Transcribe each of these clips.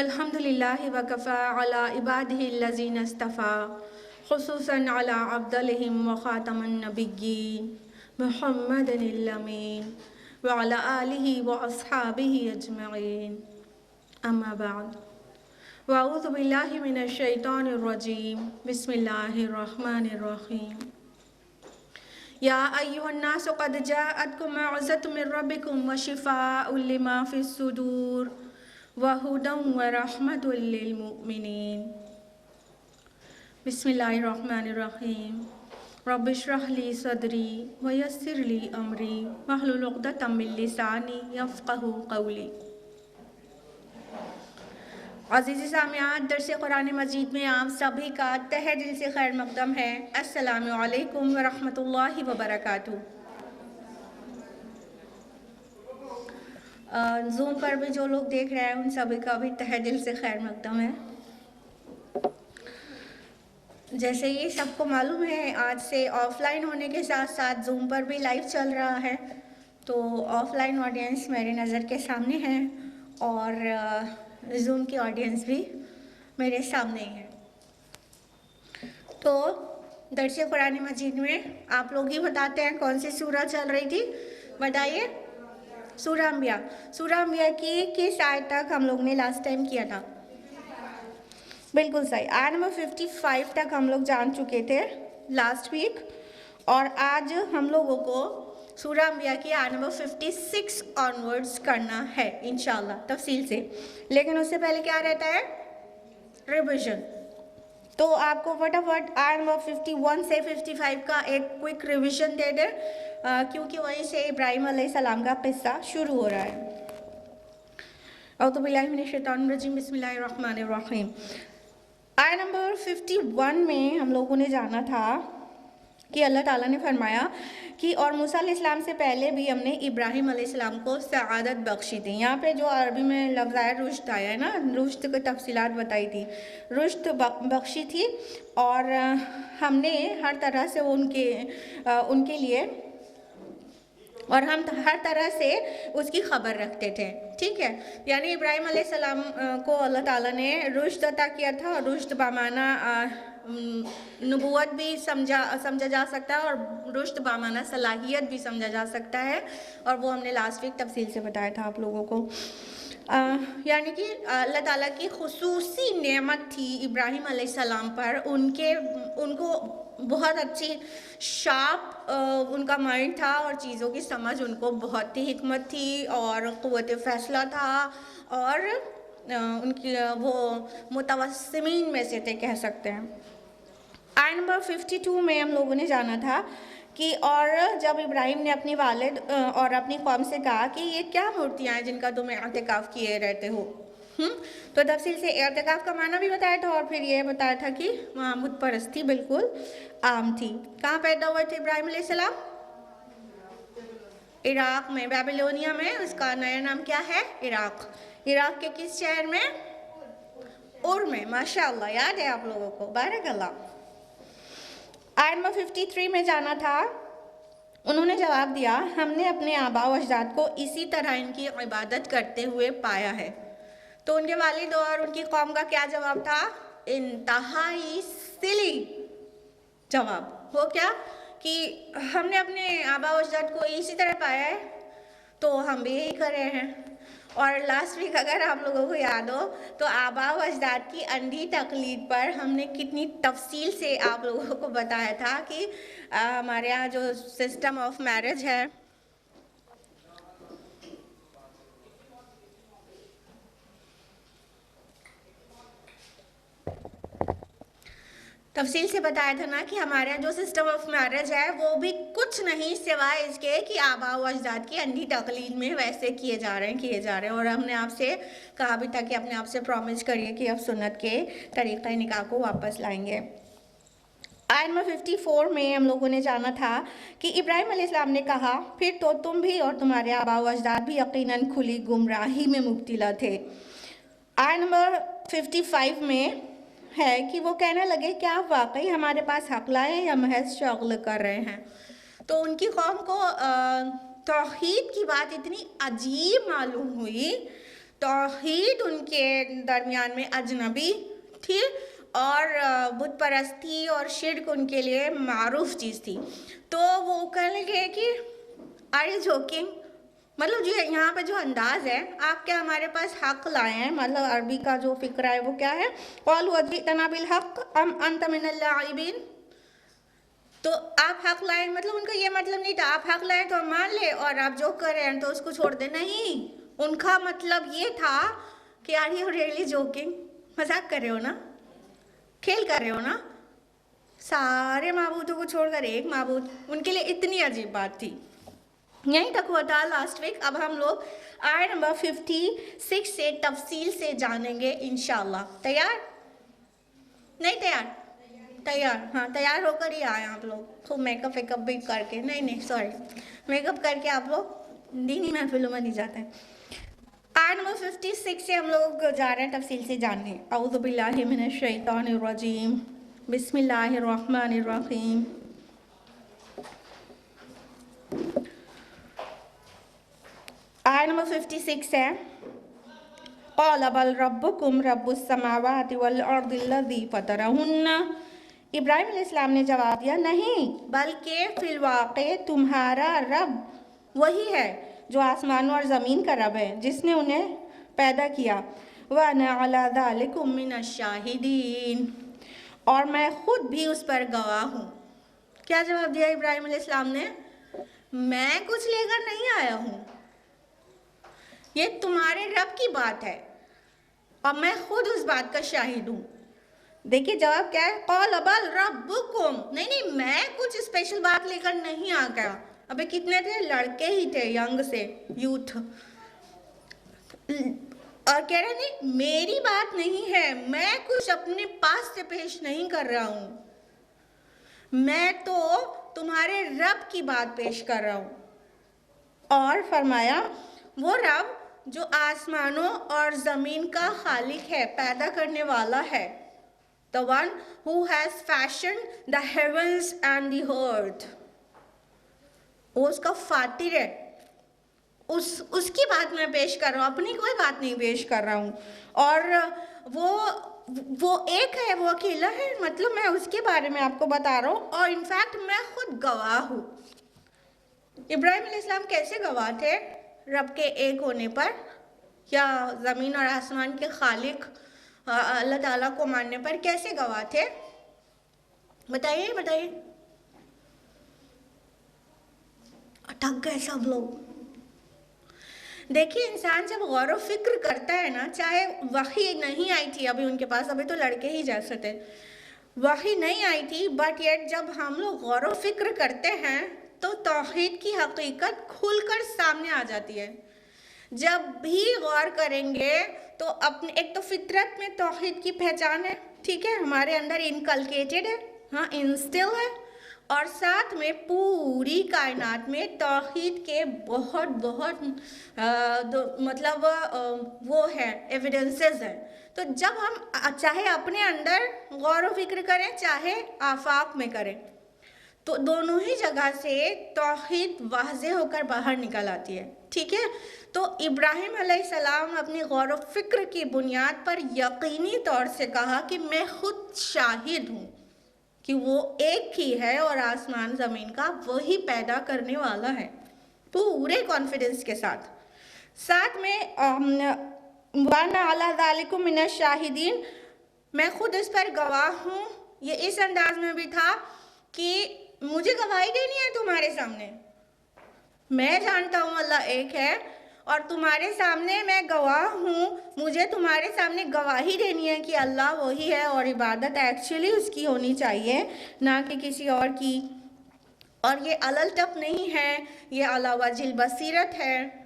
अल्हम्दुलिल्लाह वकफ़ा अला इबादिही लज़ीना इस्तफ़ा खुसूसन अला अफ़्ज़लिहिम व ख़ातमन नबिय्यीन मुहम्मदिनिल अमीन व अला आलिहि व अस्हाबिहि अजमईन अम्मा बाद व अऊज़ु बिल्लाहि मिनश शैतानिर रजीम बिस्मिल्लाहिर रहमानिर रहीम या अय्युहन्नासु क़द जाअतकुम मौइज़तुम मिर रब्बिकुम व शिफ़ाउल लिमा फ़िस सुदूर व हुदन व रहमतुल लिल मुमिनीन। बिस्मिल्लाहिर्रहमानिर्रहीम। रब्बि इश्रह ली सदरी व यस्सिर ली अमरी वहलुल उक़दतम मिन लिसानी यफ़क़हू क़ौली। अज़ीज़ सामियात, दर्स कुरान मजीद में आप सभी का तहे दिल से खैर मक़दम है। अस्सलामु अलैकुम व रहमतुल्लाहि व बरकातुहू। ज़ूम पर भी जो लोग देख रहे हैं उन सभी का भी तहे दिल से खैर मक़दम है। जैसे ये सबको मालूम है, आज से ऑफ़लाइन होने के साथ साथ ज़ूम पर भी लाइव चल रहा है, तो ऑफ़लाइन ऑडियंस मेरे नज़र के सामने है और ज़ूम की ऑडियंस भी मेरे सामने है। तो दर्स कुरान मजीद में आप लोग ही बताते हैं कौन सी सूरह चल रही थी, बताइए। सूरह अंबिया। सूरह अंबिया की किस आयत तक हम लोग ने लास्ट टाइम किया था? बिल्कुल सही, आयत नंबर 55 तक हम लोग जान चुके थे लास्ट वीक, और आज हम लोगों को सूरह अंबिया की आयत नंबर 56 ऑनवर्ड्स करना है इंशाल्लाह तफसील से। लेकिन उससे पहले क्या रहता है? रिविजन। तो आपको फटाफट आयत नंबर 51 से 55 का एक क्विक रिविजन दे दें, क्योंकि वहीं से इब्राहिम अलैहिस्सलाम का किस्सा शुरू हो रहा है। औज़ु बिल्लाहि मिनश शैतानिर रजीम, बिस्मिल्लाहिर रहमानिर रहीम। आयत नंबर 51 में हम लोगों ने जाना था कि अल्लाह ताला ने फरमाया कि और मूसा अलैहिस्सलाम से पहले भी हमने इब्राहिम अलैहिस्सलाम को सआदत बख्शी थी। यहाँ पे जो अरबी में लफ्ज़ आया रुश्द आया है ना, रुश्द की तफसीलात बताई थी, रुश्द बख्शी थी और हमने हर तरह से उनके लिए और हम हर तरह से उसकी ख़बर रखते थे, ठीक है। यानी इब्राहिम अलैहिस्सलाम को अल्लाह ताला ने रुश्द अता किया था, और रुश्द बामाना नबूवत भी समझा जा सकता है और रुश्द बामाना सलाहियत भी समझा जा सकता है, और वो हमने लास्ट वीक तफसील से बताया था आप लोगों को। यानी कि अल्लाह ताला की खुसूसी नेमत थी इब्राहिम अलैहिस्सलाम पर, उनको बहुत अच्छी शार्प उनका माइंड था और चीज़ों की समझ उनको बहुत ही हिकमत थी और क़ुव्वत फ़ैसला था, और उनकी वो मुतवस्सिमीन में से थे, कह सकते हैं। आयत नंबर 52 में हम लोगों ने जाना था कि और जब इब्राहिम ने अपनी वालिद और अपनी कौम से कहा कि ये क्या मूर्तियाँ हैं जिनका तुम एतिकाफ़ किए रहते हो, तो तफसील से एतिकाफ़ का माना भी बताया था, और फिर ये बताया था कि वहाँ बुत परस्ती बिल्कुल आम थी। कहाँ पैदा हुए थे इब्राहिम अलैहिस्सलाम? इराक़ में, बेबीलोनिया में। उसका नया नाम क्या है? इराक़। इराक़ के किस शहर में? उर में। माशाअल्लाह, याद है आप लोगों को, बारकल्लाह। आयत नंबर 53 में जाना था। उन्होंने जवाब दिया, हमने अपने आबा व अजदाद को इसी तरह इनकी इबादत करते हुए पाया है। तो उनके वालिद और उनकी कौम का क्या जवाब था? इंतहाई सिली जवाब। वो क्या कि हमने अपने आबा व अजदाद को इसी तरह पाया है, तो हम भी यही कर रहे हैं। और लास्ट वीक अगर आप लोगों को याद हो तो आबा व अजदाद की अंधी तकलीद पर हमने कितनी तफसील से आप लोगों को बताया था कि हमारे यहाँ जो सिस्टम ऑफ मैरिज है, तफसील से बताया था ना कि हमारे यहाँ जो सिस्टम ऑफ मैरिज है वो भी कुछ नहीं सिवाय इसके कि आबा व अजदाद की अंधी तकलीद में वैसे किए जा रहे हैं। और हमने आपसे कहा भी था कि अपने आप से प्रॉमिस करिए कि अब सुन्नत के तरीक़े निकाह को वापस लाएंगे। आयत नंबर 54 में हम लोगों ने जाना था कि इब्राहिम अलैहिस्सलाम ने कहा, फिर तो तुम भी और तुम्हारे आबा व अजदाद भी यकीनन खुली गुमराही में मुब्तला थे। आयत नंबर 55 में है कि वो कहने लगे, क्या आप वाकई हमारे पास हक लाए या महज शगल कर रहे हैं। तो उनकी कौम को तौहीद की बात इतनी अजीब मालूम हुई। तौहीद उनके दरमियान में अजनबी थी और बुत परस्ती और शिर्क उनके लिए मारूफ चीज़ थी। तो वो कहने लगे कि आर यू जोकिंग, मतलब जो यहाँ पे जो अंदाज़ है, आप क्या हमारे पास हक लाए हैं। मतलब अरबी का जो फ़िक्रा है वो क्या है, क़ालू अजीतना बिल हक़ अम अंत मिनल लाइबिन। तो आप हक लाए, मतलब उनका ये मतलब नहीं था आप हक लाए तो हम मान ले और आप जो कर रहे हैं तो उसको छोड़ दे। नहीं, उनका मतलब ये था कि आर यू रियली जोकिंग, मजाक कर रहे हो ना, खेल कर रहे हो ना। सारे माबूदों को छोड़कर एक माबूद, उनके लिए इतनी अजीब बात थी। यहीं तक हुआ था लास्ट वीक। अब हम लोग आयत नंबर 56 से तफसील से जानेंगे इंशाल्लाह। तैयार? नहीं तैयार? तैयार, हाँ तैयार होकर ही आए आप लोग, खूब मेकअप वेकअप भी करके। नहीं सॉरी, मेकअप करके आप लोग दीनी महफिलों में नहीं जाते हैं। आयत नंबर 56 से हम लोग जा रहे हैं तफसील से जानने। औज़ु बिल्लाहि मिनश शैतानिर रजीम, बिस्मिल्लाहिर रहमानिर रहीम। आयत नंबर 56 है, क़ाल बल रब्बुकुम रब्बुस समावाति वल अर्दिल्लज़ी फ़तरहुन्ना। इब्राहिम अलैहिस्सलाम ने जवाब दिया, नहीं बल्कि फिलवाक़े तुम्हारा रब वही है जो आसमानों और ज़मीन का रब है, जिसने उन्हें पैदा किया। व अना अला ज़ालिकुम मिनश शाहिदीन, और मैं खुद भी उस पर गवाह हूँ। क्या जवाब दिया इब्राहिम अलैहिस्सलाम ने? मैं कुछ लेकर नहीं आया हूँ, ये तुम्हारे रब की बात है और मैं खुद उस बात का शाहिद हूँ। देखिए जवाब क्या है, क़ाल बल रब्बुकुम, नहीं मैं कुछ स्पेशल बात लेकर नहीं आ गया। अबे कितने थे? लड़के ही थे, यंग से यूथ। और कह रहे नहीं मेरी बात नहीं है, मैं कुछ अपने पास से पेश नहीं कर रहा हूँ, मैं तो तुम्हारे रब की बात पेश कर रहा हूँ। और फरमाया, वो रब जो आसमानों और ज़मीन का खालिक है, पैदा करने वाला है। The one who has fashioned the heavens and the earth, वो उसका फातिर है, उसकी बात मैं पेश कर रहा हूँ, अपनी कोई बात नहीं पेश कर रहा हूँ। और वो एक है, वो अकेला है, मतलब मैं उसके बारे में आपको बता रहा हूँ और इनफैक्ट मैं खुद गवाह हूँ। इब्राहिम अलैहिस्सलाम कैसे गवाह थे रब के एक होने पर, या ज़मीन और आसमान के खालिक अल्लाह ताला को मानने पर कैसे गवाह थे? बताइए बताइए। अटक गए सब लोग। देखिए इंसान जब गौर व फिक्र करता है ना, चाहे वही नहीं आई थी अभी उनके पास, अभी तो लड़के ही जैसे थे, वही नहीं आई थी, बट येट जब हम लोग गौर व फिक्र करते हैं तो तौहीद की हकीकत खुलकर सामने आ जाती है। जब भी गौर करेंगे तो अपने एक तो फितरत में तौहीद की पहचान है, ठीक है, हमारे अंदर इनकलकेटेड है, हाँ इंस्टिल है, और साथ में पूरी कायनात में तौहीद के बहुत मतलब वो है एविडेंसेस हैं। तो जब हम चाहे अपने अंदर गौर व फिक्र करें चाहे आफाक में करें, तो दोनों ही जगह से तौहीद वाज़े होकर बाहर निकल आती है, ठीक है। तो इब्राहिम अलैहिस्सलाम अपनी गौर व फिक्र की बुनियाद पर यकीनी तौर से कहा कि मैं खुद शाहिद हूँ कि वो एक ही है और आसमान ज़मीन का वही पैदा करने वाला है, पूरे कॉन्फिडेंस के साथ। साथ में वाना अला ज़ालिकुम मिनश शाहिदीन, मैं खुद इस पर गवाह हूँ, ये इस अंदाज में भी था कि मुझे गवाही देनी है तुम्हारे सामने, मैं जानता हूँ अल्लाह एक है और तुम्हारे सामने मैं गवाह हूँ, मुझे तुम्हारे सामने गवाही देनी है कि अल्लाह वही है और इबादत एक्चुअली उसकी होनी चाहिए, ना कि किसी और की। और ये अलल टप नहीं है, ये अला वजिल बसीरत है।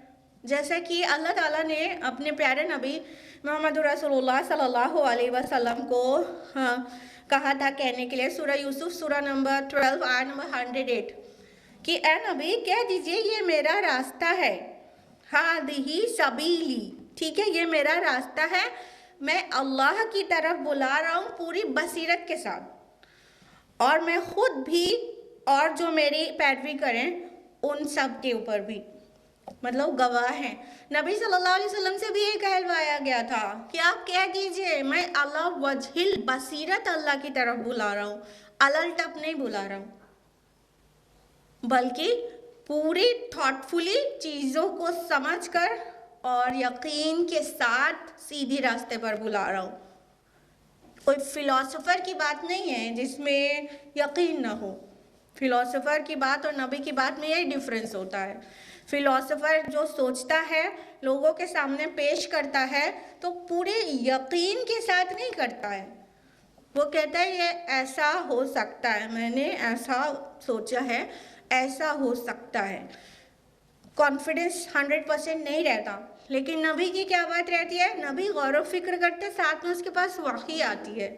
जैसे कि अल्लाह ताला ने अपने प्यारे नबी मोहम्मद रसूलुल्लाह सल्लल्लाहु अलैहि वसल्लम को कहा था कहने के लिए, सूरह यूसुफ सूरह नंबर 12 आयत नंबर 108 कि ए नबी कह दीजिए ये मेरा रास्ता है, हादिही सबीली, ठीक है, ये मेरा रास्ता है, मैं अल्लाह की तरफ बुला रहा हूँ पूरी बसीरत के साथ, और मैं खुद भी और जो मेरी पैरवी करें उन सब के ऊपर भी, मतलब गवाह हैं। नबी सल्लल्लाहु अलैहि वसल्लम से भी ये कहलवाया गया था कि आप कह दीजिए मैं अला वजहिल बसीरत अल्लाह की तरफ बुला रहा हूँ, अलल टप नहीं बुला रहा हूँ, बल्कि पूरी थॉटफुली चीज़ों को समझकर और यकीन के साथ सीधी रास्ते पर बुला रहा हूँ। कोई फिलोसोफर की बात नहीं है जिसमें यकीन ना हो। फिलोसोफर की बात और नबी की बात में यही डिफरेंस होता है। फिलोसोफर जो सोचता है लोगों के सामने पेश करता है तो पूरे यकीन के साथ नहीं करता है, वो कहता है ये ऐसा हो सकता है, मैंने ऐसा सोचा है, ऐसा हो सकता है। कॉन्फिडेंस 100% नहीं रहता। लेकिन नबी की क्या बात रहती है, नबी गौर व फिक्र करते, साथ में उसके पास वाक़ई आती है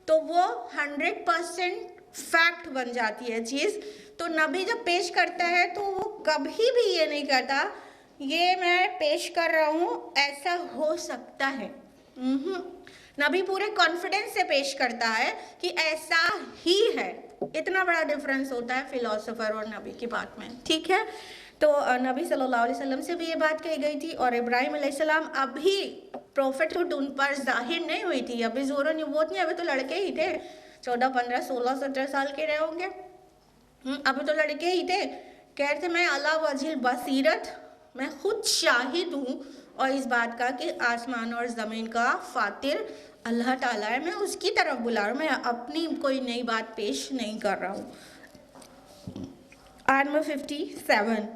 तो वो 100% फैक्ट बन जाती है चीज़। तो नबी जब पेश करता है तो वो कभी भी ये नहीं करता ये मैं पेश कर रहा हूँ ऐसा हो सकता है। नबी पूरे कॉन्फिडेंस से पेश करता है कि ऐसा ही है। इतना बड़ा डिफरेंस होता है फिलोसोफर और नबी की बात में, ठीक है। तो नबी सल्लल्लाहु अलैहि वसल्लम से भी ये बात कही गई थी, और इब्राहिम अलैहिस्सलाम अभी प्रोफेटहुड उन पर जाहिर नहीं हुई थी, अभी ज़ोर नबूवत नहीं, अभी तो लड़के ही थे, 14, 15, 16, 17 साल के रहे होंगे, अभी तो लड़के ही थे। कह रहे थे मैं अला वजिल बसीरत, मैं खुद शाहिद हूँ और इस बात का कि आसमान और ज़मीन का फातिर अल्लाह ताला है, मैं उसकी तरफ बुला रहा हूँ, मैं अपनी कोई नई बात पेश नहीं कर रहा हूँ। आयत नंबर 57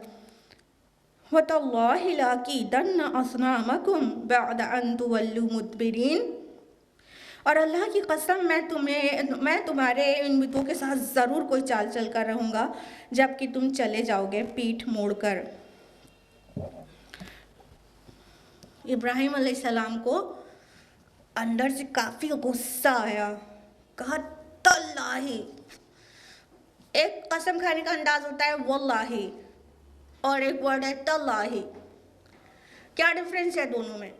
वतल्लाहि लाकीदन्ना अस्नामकुम बअद अन तुवल्लू मुदबिरीन, और अल्लाह की कसम मैं तुम्हारे इन बुतों के साथ ज़रूर कोई चाल चल कर रहूँगा जबकि तुम चले जाओगे पीठ मोड़कर। इब्राहिम अलैहिस्सलाम को अंदर से काफ़ी गुस्सा आया, कहा तल्लाही, एक कसम खाने का अंदाज होता है वल्लाही और एक वर्ड है तल्लाही, क्या डिफरेंस है दोनों में।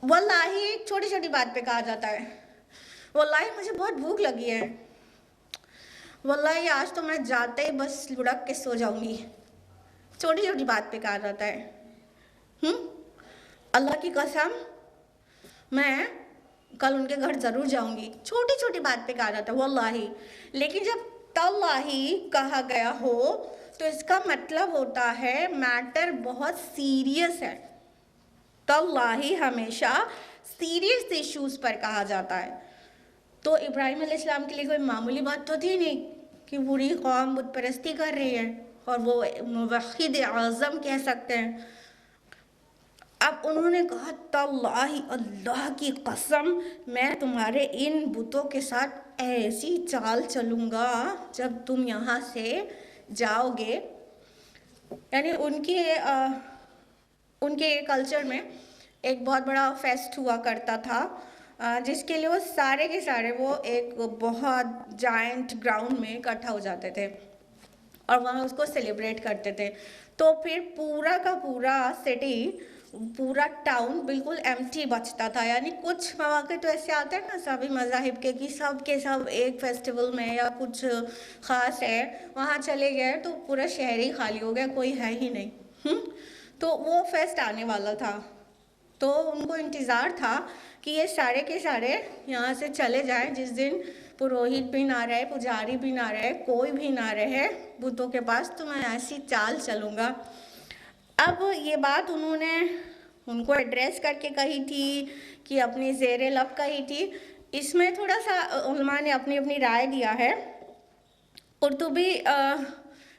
वल्लाही छोटी छोटी बात पे कहा जाता है, वल्लाही मुझे बहुत भूख लगी है, वल्लाही आज तो मैं जाते ही बस लुढ़क के सो जाऊंगी, छोटी छोटी बात पे कहा जाता है। अल्लाह की कसम मैं कल उनके घर ज़रूर जाऊंगी, छोटी छोटी बात पे कहा जाता है वल्लाही। लेकिन जब तल्लाही कहा गया हो तो इसका मतलब होता है मैटर बहुत सीरियस है। तल्लाही हमेशा सीरियस इश्यूज पर कहा जाता है। तो इब्राहिम अलैहिस्सलाम के लिए कोई मामूली बात तो थी नहीं कि पूरी कौम बुत परस्ती कर रही है और वो मुवहिद आज़म कह सकते हैं। अब उन्होंने कहा तल्लाही, अल्लाह की कसम मैं तुम्हारे इन बुतों के साथ ऐसी चाल चलूँगा जब तुम यहाँ से जाओगे। यानी उनके कल्चर में एक बहुत बड़ा फेस्ट हुआ करता था जिसके लिए वो सारे के सारे वो एक बहुत जायंट ग्राउंड में इकट्ठा हो जाते थे और वहाँ उसको सेलिब्रेट करते थे। तो फिर पूरा का पूरा सिटी, पूरा टाउन बिल्कुल एम्प्टी बचता था। यानी कुछ मौके तो ऐसे आते हैं ना सभी मज़ाहिब के कि सब के सब एक फेस्टिवल में या कुछ ख़ास है वहाँ चले गए तो पूरा शहर ही खाली हो गया, कोई है ही नहीं। तो वो फेस्ट आने वाला था तो उनको इंतज़ार था कि ये सारे के सारे यहाँ से चले जाएं जिस दिन पुरोहित भी ना रहे, पुजारी भी ना रहे, कोई भी ना रहे बुतों के पास, तो मैं ऐसी चाल चलूँगा। अब ये बात उन्होंने उनको एड्रेस करके कही थी कि अपनी ज़ेरे लब कही थी। इसमें थोड़ा सा उलमा ने अपनी अपनी राय दिया है। कुर्तुबी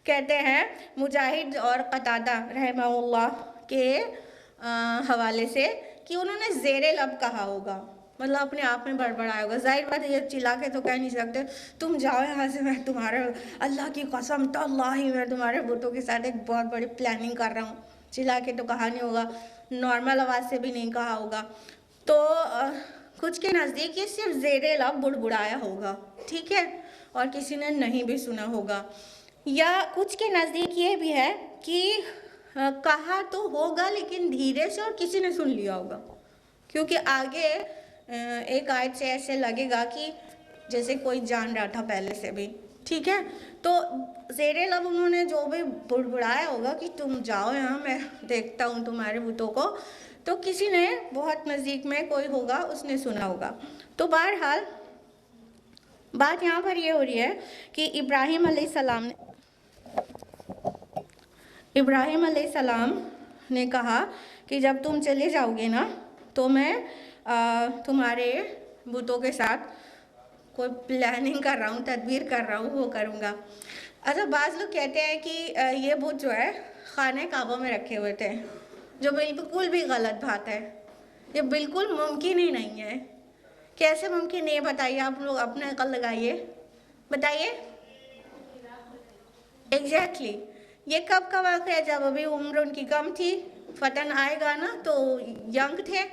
कहते हैं मुजाहिद और कतादा रहमहुल्लाह के हवाले से कि उन्होंने ज़ेरे लब कहा होगा, मतलब अपने आप में बड़बड़ाया होगा। जाहिर बात है ये चिल्ला के तो कह नहीं सकते तुम जाओ यहाँ से, मैं तुम्हारे अल्लाह की कसम तल्लाही मैं तुम्हारे बुतों के साथ एक बहुत बड़ी प्लानिंग कर रहा हूँ, चिल्ला के तो कहा नहीं होगा, नॉर्मल आवाज़ से भी नहीं कहा होगा। तो कुछ के नज़दीक ये सिर्फ ज़ेरे लब बुड़बुड़ाया होगा, ठीक है, और किसी ने नहीं भी सुना होगा। या कुछ के नज़दीक ये भी है कि कहा तो होगा लेकिन धीरे से और किसी ने सुन लिया होगा, क्योंकि आगे एक आयत से ऐसे लगेगा कि जैसे कोई जान रहा था पहले से भी, ठीक है। तो ज़ेरे लब उन्होंने जो भी बुड़बुड़ाया होगा कि तुम जाओ यहाँ, मैं देखता हूँ तुम्हारे बुतों को, तो किसी ने बहुत नज़दीक में कोई होगा उसने सुना होगा। तो बहरहाल बात यहाँ पर ये हो रही है कि इब्राहिम अलैहिस्सलाम ने कहा कि जब तुम चले जाओगे ना तो मैं तुम्हारे बुतों के साथ कोई प्लानिंग कर रहा हूँ, तदबीर कर रहा हूँ, वो करूँगा। अच्छा, बाज़ लोग कहते हैं कि ये बुत जो है खाने काबा में रखे हुए थे, जो बिल्कुल भी गलत बात है, ये बिल्कुल मुमकिन ही नहीं है। कैसे मुमकिन है बताइए, आप लोग अपने अकल लगाइए, बताइए एग्जैक्टली ये कब का वाक़या है? जब अभी उम्र उनकी कम थी, फतन आएगा ना तो यंग थे,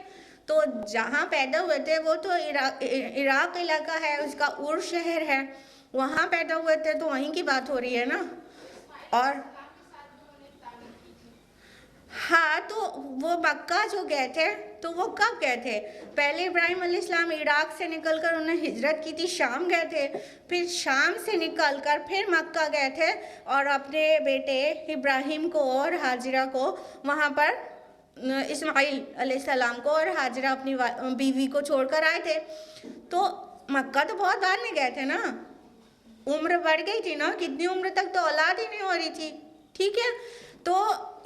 तो जहाँ पैदा हुए थे वो तो इराक इलाका है, उसका उर शहर है, वहाँ पैदा हुए थे, तो वहीं की बात हो रही है ना। और हाँ, तो वो मक्का जो गए थे तो वो कब गए थे? पहले इब्राहिम अलैहिस्सलाम इराक से निकलकर उन्हें हिजरत की थी, शाम गए थे, फिर शाम से निकलकर फिर मक्का गए थे और अपने बेटे इब्राहिम को और हाजिरा को वहाँ पर इस्माइल अलैहिस्सलाम को और हाजिरा अपनी बीवी को छोड़कर आए थे। तो मक्का तो बहुत बाद में गए थे ना, उम्र बढ़ गई थी ना, कितनी उम्र तक तो औलाद ही नहीं हो रही थी, ठीक है। तो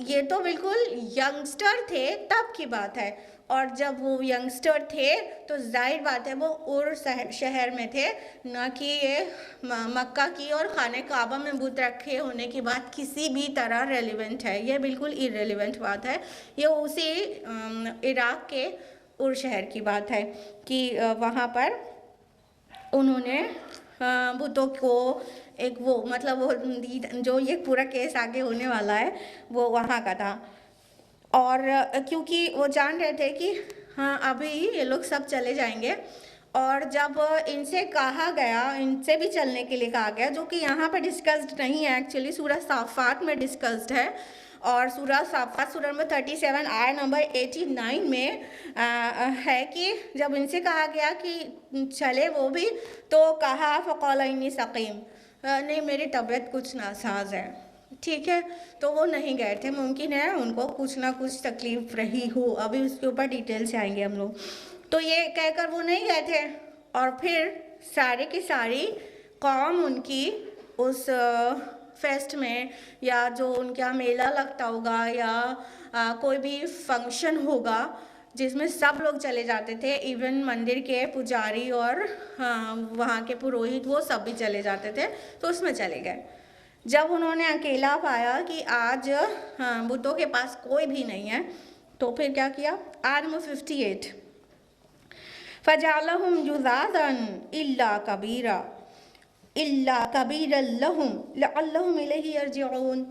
ये तो बिल्कुल यंगस्टर थे तब की बात है, और जब वो यंगस्टर थे तो जाहिर बात है वो उर शहर में थे, ना कि ये मक्का की और खाने काबा में बुत रखे होने की बात किसी भी तरह रेलिवेंट है, ये बिल्कुल इरेलीवेंट बात है। ये उसी इराक के उर शहर की बात है कि वहाँ पर उन्होंने बुतों को एक वो मतलब वो जो ये पूरा केस आगे होने वाला है वो वहाँ का था। और क्योंकि वो जान रहे थे कि हाँ अभी ये लोग सब चले जाएंगे, और जब इनसे कहा गया, इनसे भी चलने के लिए कहा गया, जो कि यहाँ पर डिस्कस्ड नहीं है, एक्चुअली सूरह साफ़ात में डिस्कस्ड है, और सूरह साफ़ात सूरह नंबर 37 आयत नंबर 89 में है कि जब इनसे कहा गया कि चले वो भी, तो कहा फ़क़ाल इन्नी सक़ीम, नहीं मेरी तबीयत कुछ नासाज है, ठीक है, तो वो नहीं गए थे। मुमकिन है उनको कुछ ना कुछ तकलीफ़ रही हो, अभी उसके ऊपर डिटेल से आएंगे हम लोग। तो ये कहकर वो नहीं गए थे, और फिर सारे की सारी कौम उनकी उस फेस्ट में या जो उनका मेला लगता होगा या कोई भी फंक्शन होगा जिसमें सब लोग चले जाते थे, इवन मंदिर के पुजारी और वहाँ के पुरोहित वो सब भी चले जाते थे, तो उसमें चले गए। जब उन्होंने अकेला पाया कि आज बुतों के पास कोई भी नहीं है, तो फिर क्या किया? आयत नंबर 58 फ़जअलहुम जुज़ाज़न इल्ला कबीरन लहुम लअल्लहुम इलैहि यरजिऊन।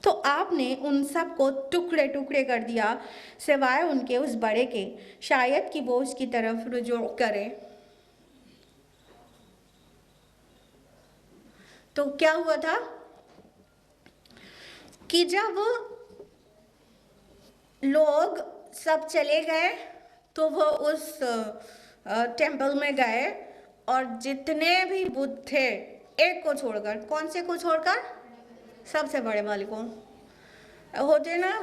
तो आपने उन सब को टुकड़े टुकड़े कर दिया सिवाय उनके उस बड़े के, शायद कि वो उसकी तरफ रुजू करे। तो क्या हुआ था कि जब लोग सब चले गए तो वो उस टेंपल में गए, और जितने भी बुत थे एक को छोड़कर, कौन से को छोड़कर? सबसे बड़े वाले को। होते ना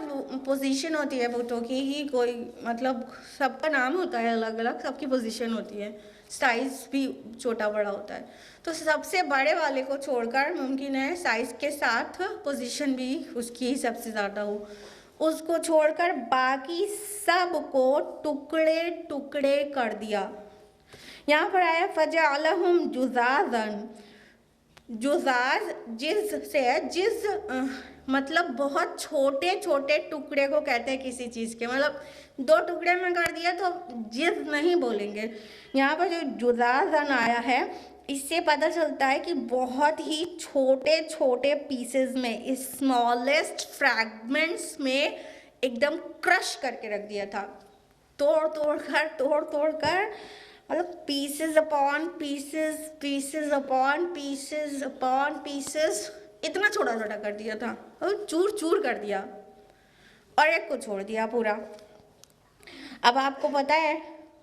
पोजीशन होती है बुतों की ही, कोई मतलब सबका नाम होता है अलग अलग, सबकी पोजीशन होती है, साइज़ भी छोटा बड़ा होता है, तो सबसे बड़े वाले को छोड़कर मुमकिन है साइज़ के साथ पोजीशन भी उसकी ही सबसे ज़्यादा हो, उसको छोड़कर बाकी सब को टुकड़े टुकड़े कर दिया। यहाँ पर आया फ़जअलहुम जुज़ाज़न, जुजाज जिज से है, जिज मतलब बहुत छोटे छोटे टुकड़े को कहते हैं किसी चीज़ के, मतलब 2 टुकड़े में कर दिया तो जिज नहीं बोलेंगे। यहाँ पर जो जुजाजन आया है इससे पता चलता है कि बहुत ही छोटे छोटे पीसेस में, स्मॉलेस्ट फ्रैगमेंट्स में एकदम क्रश करके रख दिया था, तोड़ तोड़ कर, मतलब pieces upon pieces, pieces upon pieces upon pieces, इतना छोटा छोटा कर दिया था और चूर चूर कर दिया और एक को छोड़ दिया पूरा। अब आपको पता है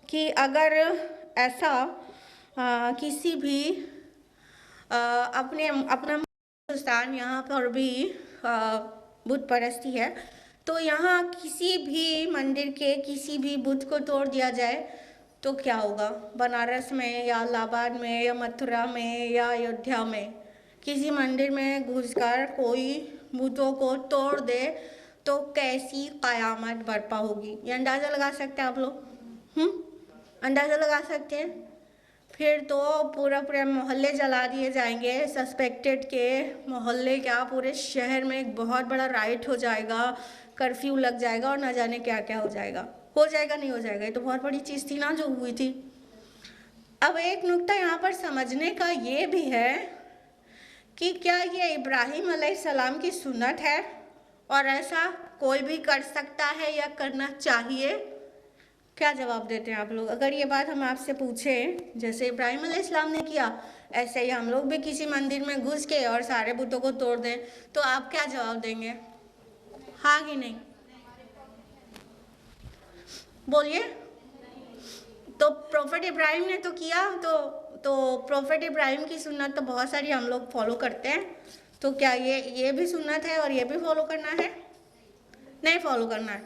कि अगर ऐसा किसी भी अपना हिंदुस्तान, यहाँ पर भी बुत परस्ती है, तो यहाँ किसी भी मंदिर के किसी भी बुत को तोड़ दिया जाए तो क्या होगा? बनारस में या इलाहाबाद में या मथुरा में या अयोध्या में किसी मंदिर में घुसकर कोई बुतों को तोड़ दे तो कैसी कयामत बर्पा होगी, ये अंदाज़ा लगा सकते हैं आप लोग? अंदाज़ा लगा सकते हैं? फिर तो पूरे मोहल्ले जला दिए जाएंगे, सस्पेक्टेड के मोहल्ले, क्या पूरे शहर में एक बहुत बड़ा राइट हो जाएगा, कर्फ्यू लग जाएगा और ना जाने क्या क्या हो जाएगा नहीं हो जाएगा। ये तो बहुत बड़ी चीज़ थी ना जो हुई थी। अब एक नुक्ता यहाँ पर समझने का ये भी है कि क्या ये इब्राहिम अलैहिस्सलाम की सुन्नत है और ऐसा कोई भी कर सकता है या करना चाहिए? क्या जवाब देते हैं आप लोग? अगर ये बात हम आपसे पूछें, जैसे इब्राहिम अलैहिस्सलाम ने किया ऐसे ही हम लोग भी किसी मंदिर में घुस के और सारे बुतों को तोड़ दें, तो आप क्या जवाब देंगे? हाँ कि नहीं? बोलिए। तो प्रोफेट इब्राहिम ने तो किया, तो प्रोफेट इब्राहिम की सुन्नत तो बहुत सारी हम लोग फॉलो करते हैं, तो क्या ये भी सुन्नत है और ये भी फॉलो करना है? नहीं फॉलो करना है।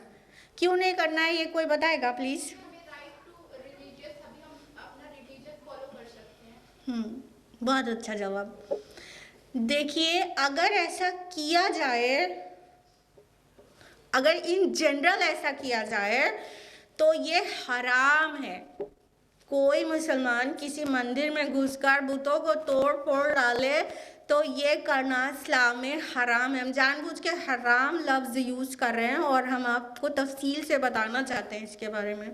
क्यों नहीं करना है ये कोई बताएगा प्लीज? बहुत अच्छा जवाब। देखिए, अगर ऐसा किया जाए, अगर इन जनरल ऐसा किया जाए तो ये हराम है। कोई मुसलमान किसी मंदिर में घुसकर बुतों को तोड़ फोड़ डाले तो ये करना इस्लाम में हराम है। हम जानबूझ के हराम लफ्ज़ यूज़ कर रहे हैं और हम आपको तफसील से बताना चाहते हैं इसके बारे में।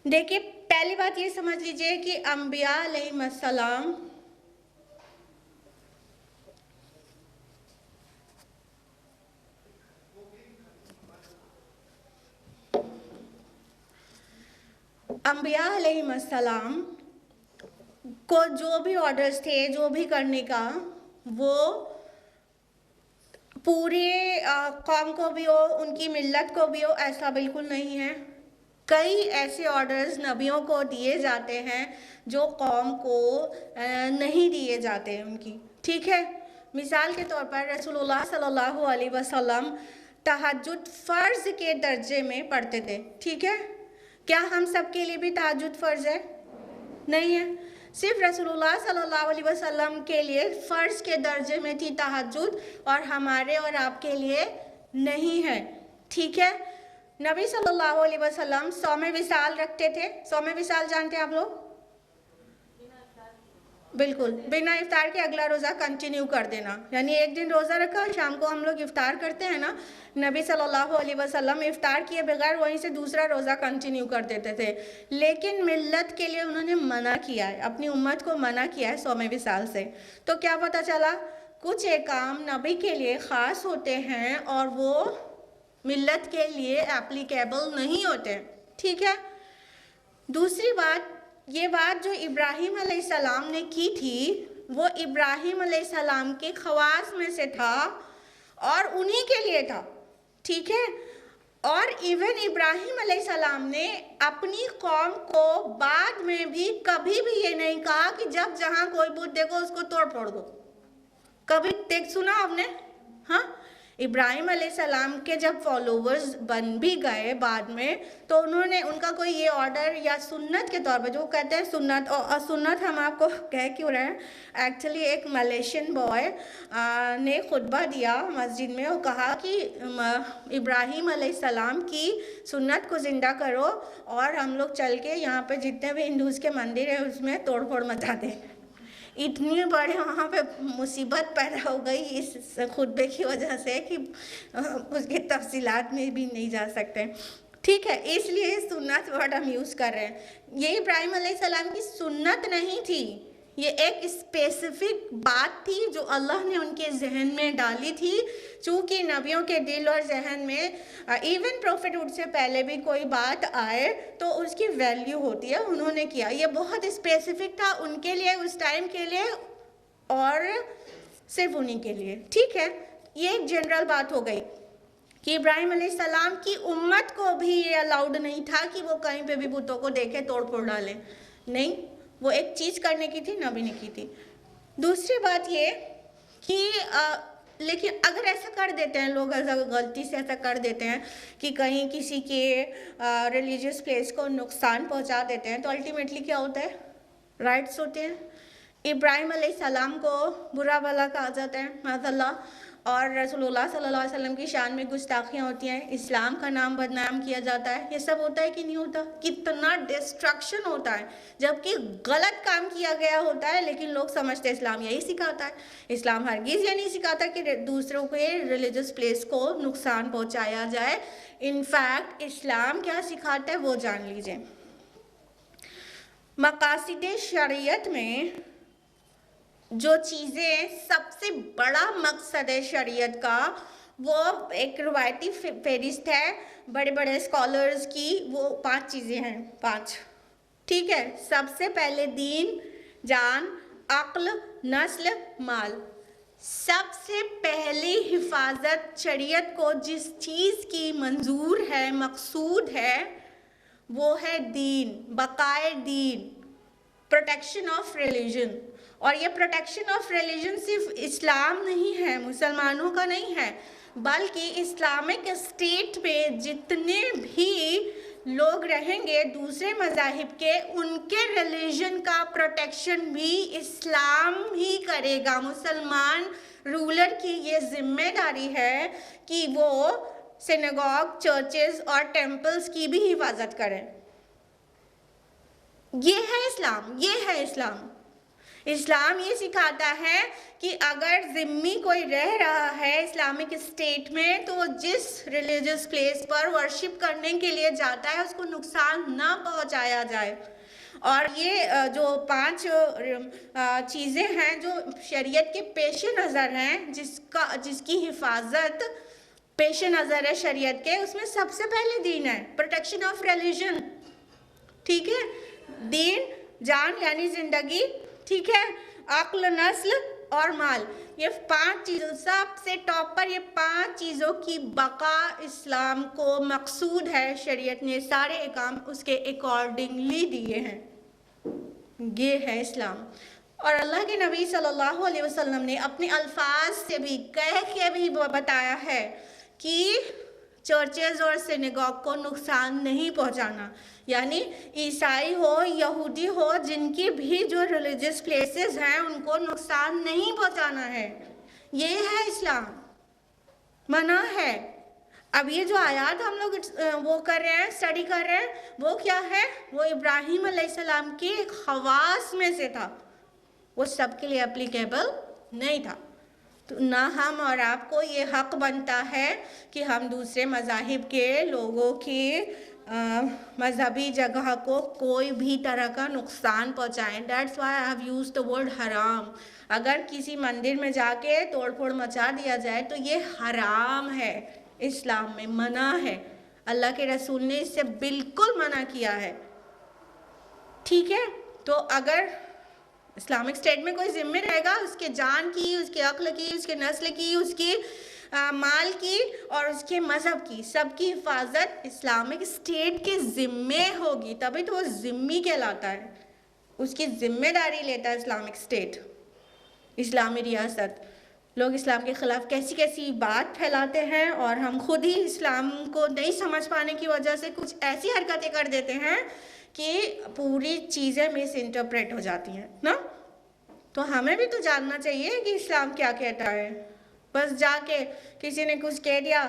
देखिए, पहली बात ये समझ लीजिए कि अंबिया अलैहिस्सलाम अलैहिस्सलाम को जो भी ऑर्डर्स थे, जो भी करने का, वो पूरे कौम को भी हो, उनकी मिल्लत को भी हो, ऐसा बिल्कुल नहीं है। कई ऐसे ऑर्डर्स नबियों को दिए जाते हैं जो कौम को नहीं दिए जाते उनकी, ठीक है। मिसाल के तौर पर रसूलुल्लाह सल्लल्लाहु अलैहि वसल्लम तहज्जुद फ़र्ज़ के दर्जे में पढ़ते थे, ठीक है। क्या हम सब के लिए भी तहज्जुद फ़र्ज़ है? नहीं है। सिर्फ रसूलुल्लाह सल्लल्लाहु अलैहि वसल्लम के लिए फ़र्ज़ के दर्जे में थी तहज्जुद और हमारे और आपके लिए नहीं है, ठीक है। नबी सल्लल्लाहु अलैहि वसल्लम सौमे विसाल रखते थे। सौमे विसाल जानते हैं आप लोग? बिल्कुल, बिना इफ्तार के अगला रोज़ा कंटिन्यू कर देना, यानी एक दिन रोज़ा रखा, शाम को हम लोग इफ्तार करते हैं ना, नबी सल्लल्लाहु अलैहि वसल्लम इफ्तार किए बगैर वहीं से दूसरा रोज़ा कंटिन्यू कर देते थे। लेकिन मिल्लत के लिए उन्होंने मना किया है, अपनी उम्मत को मना किया है सौमे विसाल से। तो क्या पता चला, कुछ एक काम नबी के लिए ख़ास होते हैं और वो मिल्लत के लिए एप्लीकेबल नहीं होते, ठीक है। दूसरी बात, ये बात जो इब्राहिम अलैहिस्सलाम ने की थी वो इब्राहिम अलैहिस्सलाम के ख़वास में से था और उन्हीं के लिए था, ठीक है। और इवन इब्राहिम अलैहिस्सलाम ने अपनी कौम को बाद में भी कभी भी ये नहीं कहा कि जब जहाँ कोई बुत देखो उसको तोड़ फोड़ दो। कभी देख सुना आपने? हाँ, इब्राहिम अलैहिस्सलाम के जब फॉलोवर्स बन भी गए बाद में, तो उन्होंने उनका कोई ये ऑर्डर या सुन्नत के तौर पर, जो कहते हैं सुन्नत और सुन्नत हम आपको कह क्यों रहे हैं, एक्चुअली एक मलेशियन बॉय ने खुतबा दिया मस्जिद में और कहा कि इब्राहिम अलैहिस्सलाम की सुन्नत को ज़िंदा करो और हम लोग चल के यहाँ पे जितने भी हिंदूज़ के मंदिर हैं उसमें तोड़ फोड़ मचा दें। इतनी बड़े वहाँ पे मुसीबत पैदा हो गई इस खुतबे की वजह से कि उसकी तफसीलात में भी नहीं जा सकते। ठीक है, इसलिए सुन्नत वर्ड हम यूज़ कर रहे हैं। ये इब्राहिम अलैहिस्सलाम की सुन्नत नहीं थी, ये एक स्पेसिफिक बात थी जो अल्लाह ने उनके जहन में डाली थी। चूँकि नबियों के दिल और जहन में इवन प्रॉफिटहुड से पहले भी कोई बात आए तो उसकी वैल्यू होती है, उन्होंने किया। ये बहुत स्पेसिफिक था उनके लिए, उस टाइम के लिए और सिर्फ उन्हीं के लिए। ठीक है, ये एक जनरल बात हो गई कि इब्राहिम अलैहिस्सलाम की उम्मत को भी ये अलाउड नहीं था कि वो कहीं पे भी बुतों को देखे तोड़ फोड़ डाले। नहीं, वो एक चीज़ करने की थी, नबी ने की थी। दूसरी बात ये कि लेकिन अगर ऐसा कर देते हैं लोग, अगर गलती से ऐसा कर देते हैं कि कहीं किसी के रिलीजियस प्लेस को नुकसान पहुंचा देते हैं तो अल्टीमेटली क्या होता है? राइट्स होते हैं। इब्राहिम अलैहिस्सलाम को बुरा भला कहा जाता है माज़अल्लाह, और रसूलुल्लाह सल्लल्लाहु अलैहि वसल्लम की शान में गुस्ताखियाँ होती हैं, इस्लाम का नाम बदनाम किया जाता है। ये सब होता है कि नहीं होता? कितना डिस्ट्रक्शन होता है, जबकि गलत काम किया गया होता है, लेकिन लोग समझते हैं इस्लाम यही सिखाता है। इस्लाम हरगिज़ ये नहीं सिखाता कि दूसरों के रिलीजियस प्लेस को नुकसान पहुँचाया जाए। इनफैक्ट इस्लाम क्या सिखाता है वो जान लीजिए। मकासिद शरीयत में जो चीज़ें, सबसे बड़ा मकसद है शरीयत का, वो एक रवायती फहरिस्त है बड़े बड़े स्कॉलर्स की, वो 5 चीज़ें हैं, 5। ठीक है, सबसे पहले दीन, जान, अक्ल, नस्ल, माल। सबसे पहली हिफाजत शरीयत को जिस चीज़ की मंजूर है, मकसूद है, वो है दीन, बकाए दीन, प्रोटेक्शन ऑफ रिलीजन। और ये प्रोटेक्शन ऑफ रिलीजन सिर्फ इस्लाम नहीं है, मुसलमानों का नहीं है, बल्कि इस्लामिक स्टेट में जितने भी लोग रहेंगे दूसरे मज़ाहिब के, उनके रिलीजन का प्रोटेक्शन भी इस्लाम ही करेगा। मुसलमान रूलर की ये जिम्मेदारी है कि वो सिनेगॉग, चर्चेस और टेम्पल्स की भी हिफाजत करें। ये है इस्लाम, ये है इस्लाम। इस्लाम ये सिखाता है कि अगर ज़िम्मी कोई रह रहा है इस्लामिक स्टेट में, तो जिस रिलीजियस प्लेस पर वर्शिप करने के लिए जाता है उसको नुकसान ना पहुंचाया जाए। और ये जो 5 चीज़ें हैं जो शरीयत के पेश नज़र हैं, जिसकी हिफाजत पेश नज़र है शरीयत के, उसमें सबसे पहले दीन है, प्रोटेक्शन ऑफ रिलीजन। ठीक है, दीन, जान यानी ज़िंदगी, ठीक है, अक्ल, नस्ल और माल, ये 5 चीज़ों, सबसे टॉप पर ये 5 चीज़ों की बका इस्लाम को मकसूद है। शरीयत ने सारे अहकाम उसके अकॉर्डिंगली दिए हैं। ये है इस्लाम। और अल्लाह के नबी सल्लल्लाहु अलैहि वसल्लम ने अपने अल्फाज से भी कह के भी बताया है कि चर्चेज और सिनेगॉग को नुकसान नहीं पहुंचाना। यानी ईसाई हो, यहूदी हो, जिनकी भी जो रिलीजियस प्लेसेस हैं उनको नुकसान नहीं पहुंचाना है। ये है इस्लाम, मना है। अब ये जो आयात हम लोग वो कर रहे हैं, स्टडी कर रहे हैं, वो क्या है? वो इब्राहिम अलैहिस्सलाम की खवास में से था, वो सबके लिए एप्लीकेबल नहीं था। तो ना हम और आपको ये हक बनता है कि हम दूसरे मज़ाहिब के लोगों की मजहबी जगह को कोई भी तरह का नुकसान पहुँचाएँ। That's why I have used the word हराम। अगर किसी मंदिर में जाके तोड़ फोड़ मचा दिया जाए तो ये हराम है, इस्लाम में मना है। अल्लाह के रसूल ने इससे बिल्कुल मना किया है। ठीक है, तो अगर इस्लामिक स्टेट में कोई जिम्मे रहेगा, उसके जान की, उसके अक्ल की, उसके नस्ल की, उसकी माल की और उसके मज़हब की, सबकी हिफाजत इस्लामिक स्टेट के ज़िम्मे होगी, तभी तो वो ज़िम्मी कहलाता है। उसकी ज़िम्मेदारी लेता है इस्लामिक स्टेट, इस्लामी रियासत। लोग इस्लाम के ख़िलाफ़ कैसी कैसी बात फैलाते हैं और हम खुद ही इस्लाम को नहीं समझ पाने की वजह से कुछ ऐसी हरकतें कर देते हैं कि पूरी चीज़ें मिस इंटरप्रेट हो जाती हैं ना। तो हमें भी तो जानना चाहिए कि इस्लाम क्या कहता है। बस जाके किसी ने कुछ कह दिया,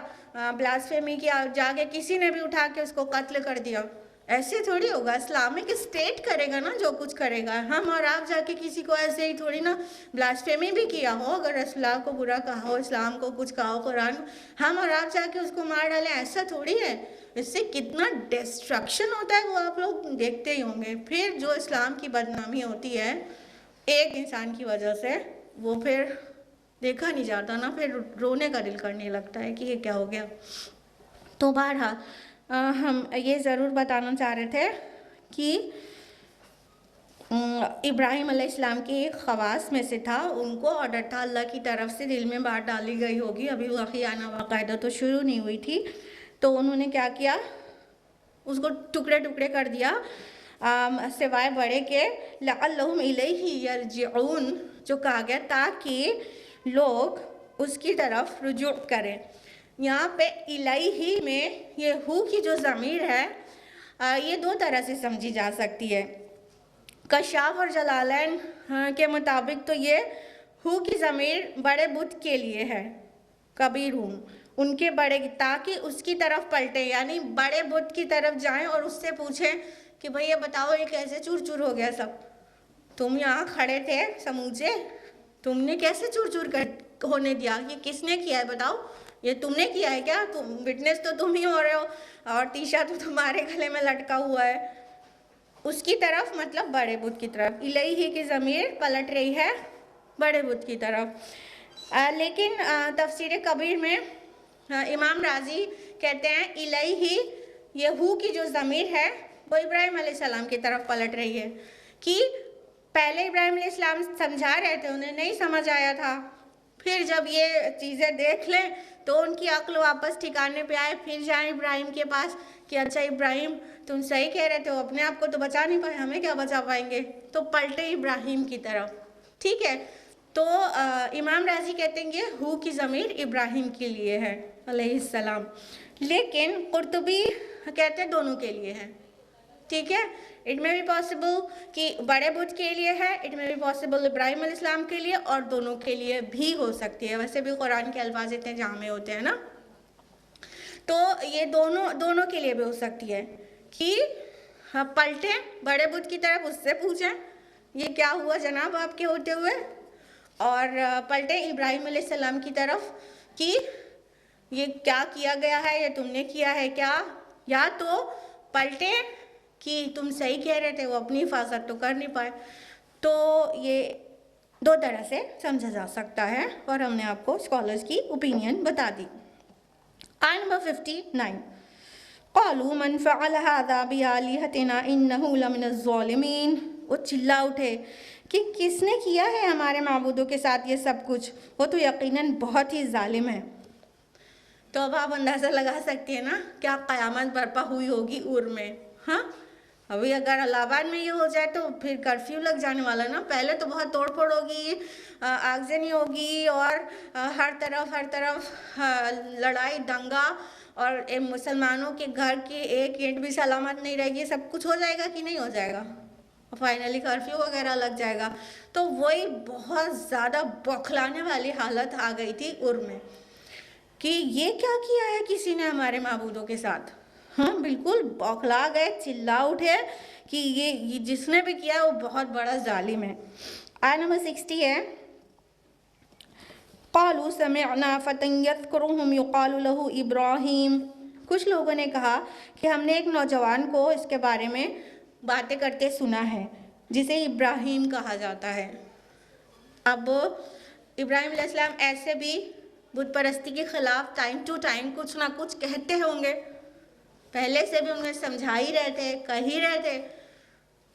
ब्लास्फेमी किया, जाके किसी ने भी उठा के उसको कत्ल कर दिया, ऐसे थोड़ी होगा, इस्लामिक स्टेट करेगा ना जो कुछ करेगा। हम और आप जाके किसी को ऐसे ही थोड़ी ना, ब्लास्फेमी भी किया हो, अगर इस्लाम को बुरा कहा हो, इस्लाम को कुछ कहा हो, कुरान, हम और आप जाके उसको मार डालें, ऐसा थोड़ी है। इससे कितना डिस्ट्रक्शन होता है वो आप लोग देखते ही होंगे। फिर जो इस्लाम की बदनामी होती है एक इंसान की वजह से, वो फिर देखा नहीं जाता ना, फिर रोने का दिल करने लगता है कि ये क्या हो गया। तो बहरहाल हम ये ज़रूर बताना चाह रहे थे कि इब्राहिम अलैहिस्सलाम के एक ख़वास में से था, उनको ऑर्डर था अल्लाह की तरफ से, दिल में बात डाली गई होगी, अभी वही आना बाकायदा तो शुरू नहीं हुई थी। तो उन्होंने क्या किया, उसको टुकड़े टुकड़े कर दिया, सिवाय बड़े के लअल्लहुम इलैहि यरजिऊन, जो कहा गया ताकि लोग उसकी तरफ रुजू करें। यहाँ पे इलैहि में ये हु की जो ज़मीर है ये दो तरह से समझी जा सकती है। कशाफ और जलालैन के मुताबिक तो ये हु की ज़मीर बड़े बुत के लिए है, कबीर हूँ उनके बड़े, ताकि उसकी तरफ पलटे, यानी बड़े बुत की तरफ जाएं और उससे पूछें कि भाई ये बताओ ये कैसे चूर चूर हो गया सब, तुम यहाँ खड़े थे समूचे, तुमने कैसे चूर चूर कर होने दिया, ये किसने किया है बताओ, ये तुमने किया है क्या, तुम विटनेस तो तुम ही हो रहे हो और तीशा तो तुम्हारे गले में लटका हुआ है। उसकी तरफ मतलब बड़े बुत की तरफ, इलैहि की ज़मीर पलट रही है बड़े बुत की तरफ। लेकिन तफसीर कबीर में इमाम राजी कहते हैं इलैहि, ये हु की जो ज़मीर है वो इब्राहिम अलैहिस्सलाम की तरफ पलट रही है, कि पहले इब्राहिम अलैहिस्सलाम समझा रहे थे, उन्हें नहीं समझ आया था, फिर जब ये चीज़ें देख लें तो उनकी अक्ल वापस ठिकाने पे आए, फिर जाएं इब्राहिम के पास कि अच्छा इब्राहिम तुम सही कह रहे थे, अपने आप को तो बचा नहीं पाए, हमें क्या बचा पाएंगे, तो पलटे इब्राहिम की तरफ। ठीक है, तो इमाम राजी कहते हैं ये हु की ज़मीर इब्राहिम के लिए है अलैहिस्सलाम, लेकिन कुर्तुबी कहते हैं दोनों के लिए है। ठीक है, इट मे बी पॉसिबल कि बड़े बुत के लिए है, it may be possible Ibrahim अलैहिस्सलाम के लिए, और दोनों के लिए भी हो सकती है। वैसे भी कुरान के अल्फाज इतने जामे होते हैं ना, तो ये दोनों के लिए भी हो सकती है कि हाँ पलटें बड़े बुत की तरफ, उससे पूछें ये क्या हुआ जनाब आपके होते हुए, और पलटें इब्राहिम अलैहिस्सलाम की तरफ कि ये क्या किया गया है, ये तुमने किया है क्या, या तो पलटें कि तुम सही कह रहे थे, वो अपनी हिफाजत तो कर नहीं पाए। तो ये दो तरह से समझा जा सकता है और हमने आपको स्कॉलर्स की ओपिनियन बता दी। आयत नंबर 59, क़ालू मन फ़अल हाज़ा बिआलिहतिना इन्नहु लमिनज़्ज़ालिमीन, वो चिल्ला उठे कि किसने किया है हमारे माबूदों के साथ ये सब कुछ, वो तो यकीनन बहुत ही जालिम है। तो अब आप अंदाज़ा लगा सकते हैं ना क्या क़यामत बर्पा हुई होगी उर में। हाँ, अभी अगर इलाहाबाद में ये हो जाए तो फिर कर्फ्यू लग जाने वाला ना, पहले तो बहुत तोड़ फोड़ होगी, आगजनी होगी और हर तरफ लड़ाई दंगा, और मुसलमानों के घर की एक ईंट भी सलामत नहीं रहेगी, सब कुछ हो जाएगा कि नहीं हो जाएगा, फाइनली कर्फ्यू वगैरह लग जाएगा। तो वही बहुत ज़्यादा बौखलाने वाली हालत आ गई थी उर में कि ये क्या किया है किसी ने हमारे माबूदों के साथ। हाँ बिल्कुल बौखला गए, चिल्ला उठे कि ये जिसने भी किया वो बहुत बड़ा जालिम है। आयत नंबर 60 है, क़ालू समिअना फ़तन यज़कुरुहुम युक़ालु लहू इब्राहीम, कुछ लोगों ने कहा कि हमने एक नौजवान को इसके बारे में बातें करते सुना है जिसे इब्राहीम कहा जाता है। अब इब्राहीम अलैहिस्सलाम ऐसे भी बुत परस्ती के ख़िलाफ़ टाइम टू टाइम कुछ ना कुछ कहते होंगे, पहले से भी उन्हें समझा ही रहे थे, कह ही रहे थे,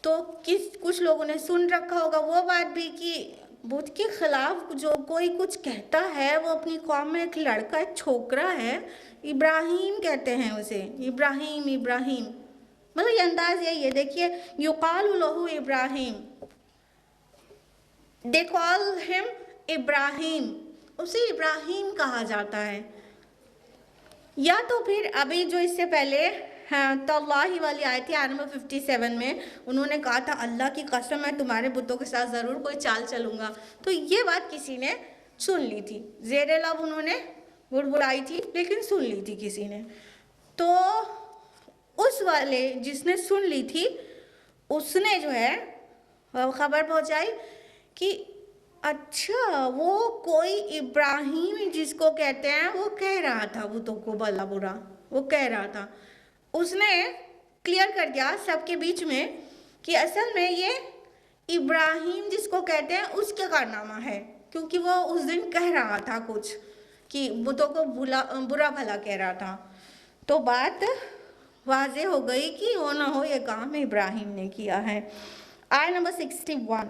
तो कुछ लोगों ने सुन रखा होगा वो बात भी कि बुत के ख़िलाफ़ जो कोई कुछ कहता है वो अपनी कौम में एक लड़का, एक छोकरा है, इब्राहीम कहते हैं उसे, इब्राहीम इब्राहीम, मतलब ये अंदाज़ यही है। देखिए युक़ालु लहू Ibrahim, they call him Ibrahim, उसे इब्राहीम कहा जाता है। या तो फिर अभी जो इससे पहले तल्लाही वाली आयत थी, आयत नंबर 57 में उन्होंने कहा था अल्लाह की कसम मैं तुम्हारे बुतों के साथ ज़रूर कोई चाल चलूँगा, तो ये बात किसी ने सुन ली थी, ज़ेरे लब उन्होंने बुड़बुड़ाई थी लेकिन सुन ली थी किसी ने। तो उस वाले जिसने सुन ली थी उसने जो है खबर पहुंचाई कि अच्छा वो कोई इब्राहिम जिसको कहते हैं वो कह रहा था भूतों को भला बुरा, वो कह रहा था। उसने क्लियर कर दिया सबके बीच में कि असल में ये इब्राहिम जिसको कहते हैं उसका कारनामा है, क्योंकि वो उस दिन कह रहा था कुछ कि भूतों को बुरा भला कह रहा था। तो बात वाज़े हो गई कि वो ना हो ये काम इब्राहिम ने किया है। आयत नंबर 61,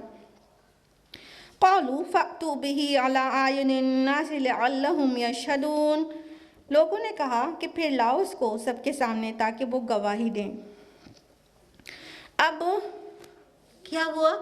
क़ालू फ़अतू बिही अला आयुनिन नास लअल्लहुम यशहदून। लोगों ने कहा कि फिर लाओ उसको सबके सामने ताकि वो गवाही दें। अब क्या हुआ,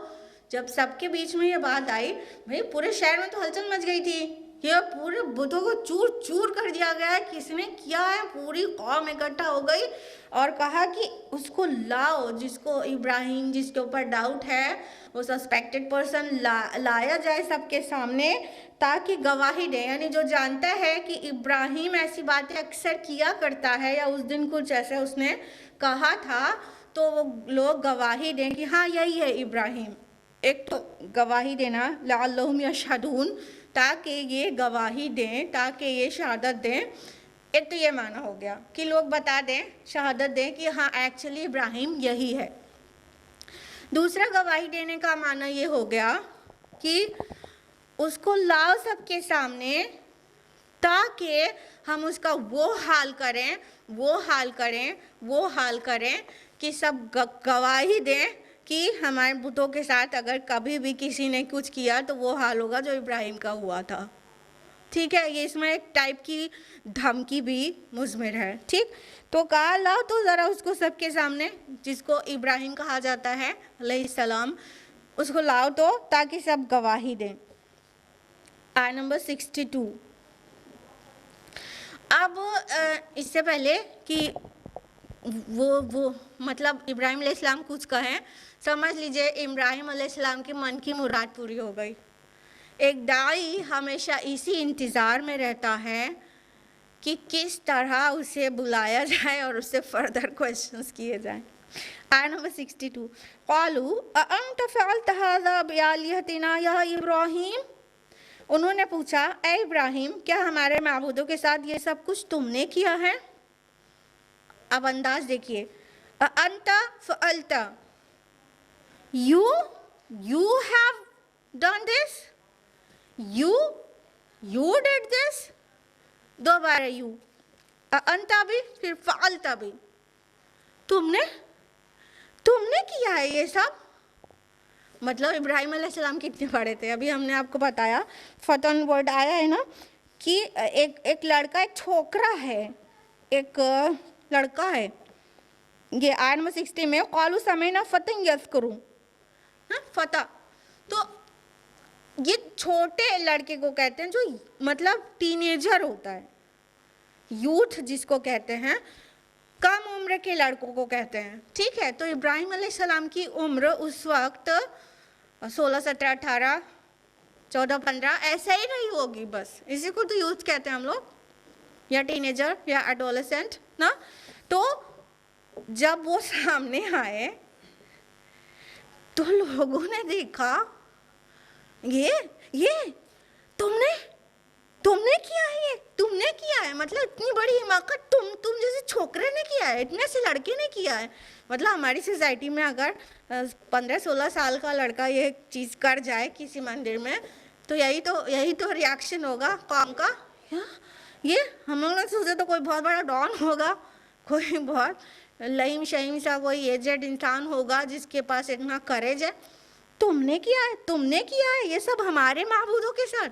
जब सबके बीच में ये बात आई, भाई पूरे शहर में तो हलचल मच गई थी, ये पूरे बुतों को चूर चूर कर दिया गया है, किसने किया है, पूरी कौम इकट्ठा हो गई और कहा कि उसको लाओ, जिसको इब्राहिम जिसके ऊपर डाउट है वो सस्पेक्टेड पर्सन लाया जाए सबके सामने ताकि गवाही दे। यानी जो जानता है कि इब्राहिम ऐसी बातें अक्सर किया करता है या उस दिन कुछ ऐसे उसने कहा था, तो वो लोग गवाही दें कि हाँ यही है इब्राहिम। एक तो गवाही देना लअल्लहुम यशहदून, ताकि ये गवाही दें, ताकि ये शहादत दें। एक तो ये माना हो गया कि लोग बता दें, शहादत दें कि हाँ एक्चुअली इब्राहिम यही है। दूसरा गवाही देने का माना ये हो गया कि उसको लाओ सबके सामने ताकि हम उसका वो हाल करें, वो हाल करें, वो हाल करें कि सब गवाही दें कि हमारे बुतों के साथ अगर कभी भी किसी ने कुछ किया तो वो हाल होगा जो इब्राहिम का हुआ था। ठीक है, ये इसमें एक टाइप की धमकी भी मुज़मिर है। ठीक, तो कहा लाओ तो ज़रा उसको सबके सामने, जिसको इब्राहिम कहा जाता है अलैहिस्सलाम, उसको लाओ तो ताकि सब गवाही दें। आयत नंबर 62। अब इससे पहले कि वो मतलब इब्राहिम अलैहिस्सलाम कुछ कहें, समझ लीजिए इब्राहिम अलैहिस्सलाम के मन की मुराद पूरी हो गई। एक दाई हमेशा इसी इंतज़ार में रहता है कि किस तरह उसे बुलाया जाए और उससे फर्दर क्वेश्चंस किए जाएं। आयत नंबर 62, क़ालू अअंत फ़अल्त हाज़ा बिआलिहतिना या इब्राहिम। उन्होंने पूछा, ए इब्राहिम, क्या हमारे माबूदों के साथ ये सब कुछ तुमने किया है? अब अंदाज देखिए, अअंत फ़अल्त, you have done this, you did this, दोबारा you, अअंत भी फिर फ़अल्त भी, तुमने किया है ये सब। मतलब इब्राहिम अलैहिस्सलाम कितने बड़े थे, अभी हमने आपको बताया फतन वर्ड आया है ना कि एक लड़का, एक छोकरा है, एक लड़का है। ये आयत नंबर 60 में क़ालू समीना फ़तन यज़कुरू, फता, तो ये छोटे लड़के को कहते हैं जो मतलब टीनेजर होता है, यूथ जिसको कहते हैं, कम उम्र के लड़कों को कहते हैं। ठीक है, तो इब्राहिम अलैहिस्सलाम की उम्र उस वक्त 16, 17, 18, 14, 15 ऐसा ही नहीं होगी, बस इसी को तो यूथ कहते हैं हम लोग, या टीनेजर या एडोलेसेंट ना। तो जब वो सामने आए तो लोगों ने देखा ये तुमने किया है, ये तुमने किया है, मतलब इतनी बड़ी हिमाकत तुम जैसे छोकरे ने किया है, इतने से लड़के ने किया है। मतलब हमारी सोसाइटी में अगर 15-16 साल का लड़का ये चीज़ कर जाए किसी मंदिर में, तो यही तो रिएक्शन होगा कौम का। ये हम लोग ने सोचे तो कोई बहुत बड़ा डॉन होगा, कोई बहुत लहीम शहीम सा कोई एजेड इंसान होगा जिसके पास इतना करेज है। तुमने किया है ये सब हमारे माबूदों के साथ।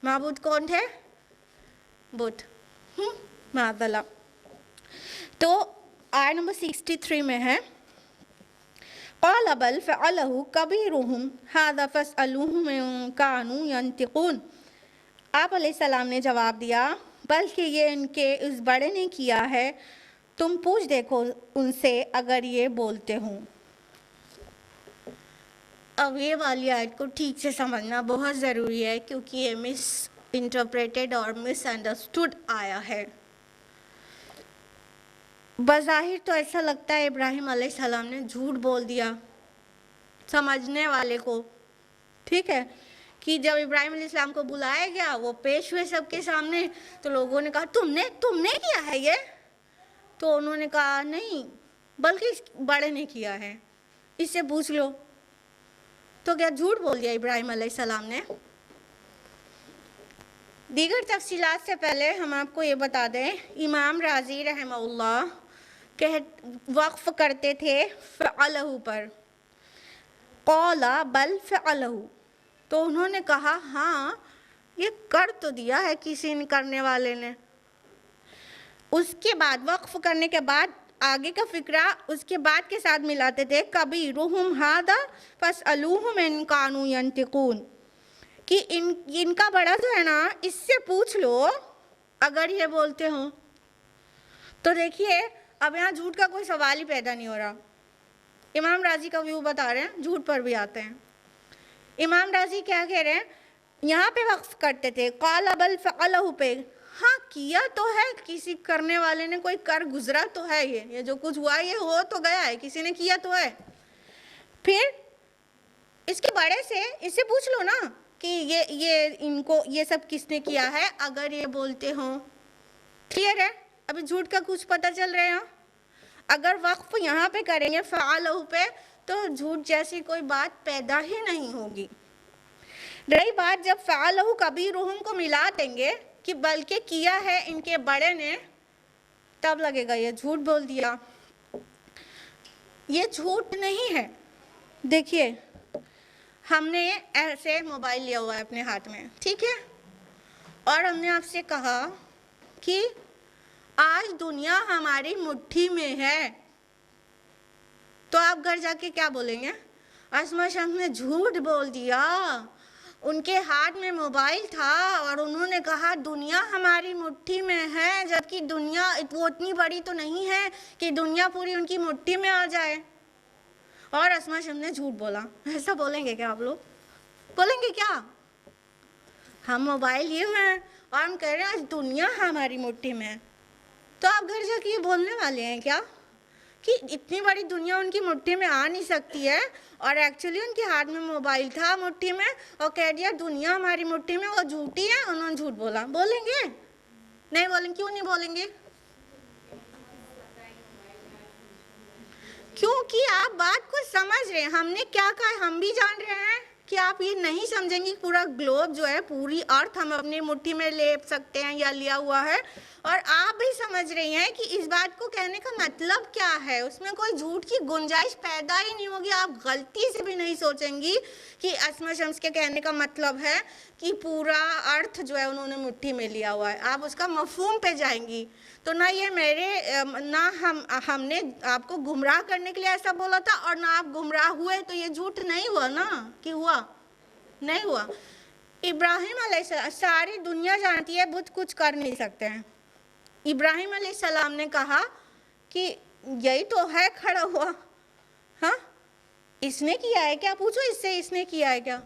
माबूद कौन थे? बुत, माज़ल्ला। तो आयत नंबर 63 में है, क़ाल बल फ़अलहु कबीरुहुम हाज़ा फ़स्अलूहुम इन कानू यंतिक़ून। आप अलैहिस्सलाम ने जवाब दिया, बल्कि ये इनके इस बड़े ने किया है, तुम पूछ देखो उनसे अगर ये बोलते हों। अब ये वाली आयत को ठीक से समझना बहुत ज़रूरी है, क्योंकि ये मिस इंटरप्रेटेड और मिसअंडरस्टूड आया है। बज़ाहिर तो ऐसा लगता है इब्राहिम अलैहिस्सलाम ने झूठ बोल दिया समझने वाले को, ठीक है, कि जब इब्राहिम अलैहिस्सलाम को बुलाया गया, वो पेश हुए सबके सामने, तो लोगों ने कहा तुमने किया है ये? तो उन्होंने कहा नहीं, बल्कि बड़े ने किया है, इससे पूछ लो। तो क्या झूठ बोल दिया इब्राहिम अलैहिस्सलाम ने? दीगर तफसीलात से पहले हम आपको ये बता दें, इमाम राजी रहमहुल्लाह कह वक्फ करते थे फ़अलहु पर, क़ौला बल फ़अलहु, तो उन्होंने कहा हाँ ये कर तो दिया है किसी ने, करने वाले ने। उसके बाद वक्फ करने के बाद आगे का फिक्रा उसके बाद के साथ मिलाते थे, कबीरुहुम हादा फस्अलूहुम इन कानू यंतिकून, कि इनका बड़ा जो है ना, इससे पूछ लो अगर ये बोलते हो। तो देखिए अब यहाँ झूठ का कोई सवाल ही पैदा नहीं हो रहा। इमाम राजी का व्यू बता रहे हैं, झूठ पर भी आते हैं। इमाम राजी क्या कह रहे हैं, यहाँ पे वक्फ करते थे क़ाल बल फ़अलहु पे, हाँ किया तो है, किसी करने वाले ने कोई कर गुजरा तो है, ये जो कुछ हुआ ये हो तो गया है, किसी ने किया तो है। फिर इसके बड़े से इससे पूछ लो ना कि ये इनको ये सब किसने किया है, अगर ये बोलते हो। क्लियर है? अभी झूठ का कुछ पता चल रहा है। अगर वक्फ यहाँ पे करेंगे फ़अलहु पे, तो झूठ जैसी कोई बात पैदा ही नहीं होगी। रही बात जब फ़अलहु कबीरुहुम को मिला देंगे कि बल्कि किया है इनके बड़े ने, तब लगेगा ये झूठ बोल दिया। ये झूठ नहीं है। देखिए हमने ऐसे मोबाइल लिया हुआ है अपने हाथ में, ठीक है, और हमने आपसे कहा कि आज दुनिया हमारी मुट्ठी में है, तो आप घर जाके क्या बोलेंगे? अस्मा शम्स ने झूठ बोल दिया, उनके हाथ में मोबाइल था और उन्होंने कहा दुनिया हमारी मुट्ठी में है, जबकि दुनिया वो इतनी बड़ी तो नहीं है कि दुनिया पूरी उनकी मुट्ठी में आ जाए, और अस्मा शम्स ने झूठ बोला। ऐसा बोलेंगे क्या आप लोग? बोलेंगे क्या? हम मोबाइल लिए हुए हैं और हम कह रहे हैं आज दुनिया हमारी मुट्ठी में है, तो आप घर जाके ये बोलने वाले हैं क्या कि इतनी बड़ी दुनिया उनकी मुट्ठी में आ नहीं सकती है, और एक्चुअली उनके हाथ में मोबाइल था मुट्ठी में, और कह दिया दुनिया हमारी मुट्ठी में, वो झूठी है, उन्होंने झूठ बोला? बोलेंगे? नहीं बोलेंगे। क्यों नहीं बोलेंगे? क्योंकि आप बात को समझ रहे हैं। हमने क्या कहा हम भी जान रहे हैं कि आप ये नहीं समझेंगे कि पूरा ग्लोब जो है, पूरी अर्थ हम अपनी मुट्ठी में ले सकते हैं या लिया हुआ है, और आप भी समझ रही हैं कि इस बात को कहने का मतलब क्या है, उसमें कोई झूठ की गुंजाइश पैदा ही नहीं होगी। आप गलती से भी नहीं सोचेंगी कि अस्मा शम्स के कहने का मतलब है कि पूरा अर्थ जो है उन्होंने मुट्ठी में लिया हुआ है, आप उसका मफहूम पे जाएंगी। तो ना ये हमने आपको गुमराह करने के लिए ऐसा बोला था, और ना आप गुमराह हुए, तो ये झूठ नहीं हुआ ना, कि हुआ? नहीं हुआ। इब्राहिम अलैहिस्सलाम, सारी दुनिया जानती है बुत कुछ कर नहीं सकते हैं। इब्राहिम अलैहिस्सलाम ने कहा कि यही तो है खड़ा हुआ, हाँ इसने किया है क्या? पूछो इससे, इसने किया है क्या?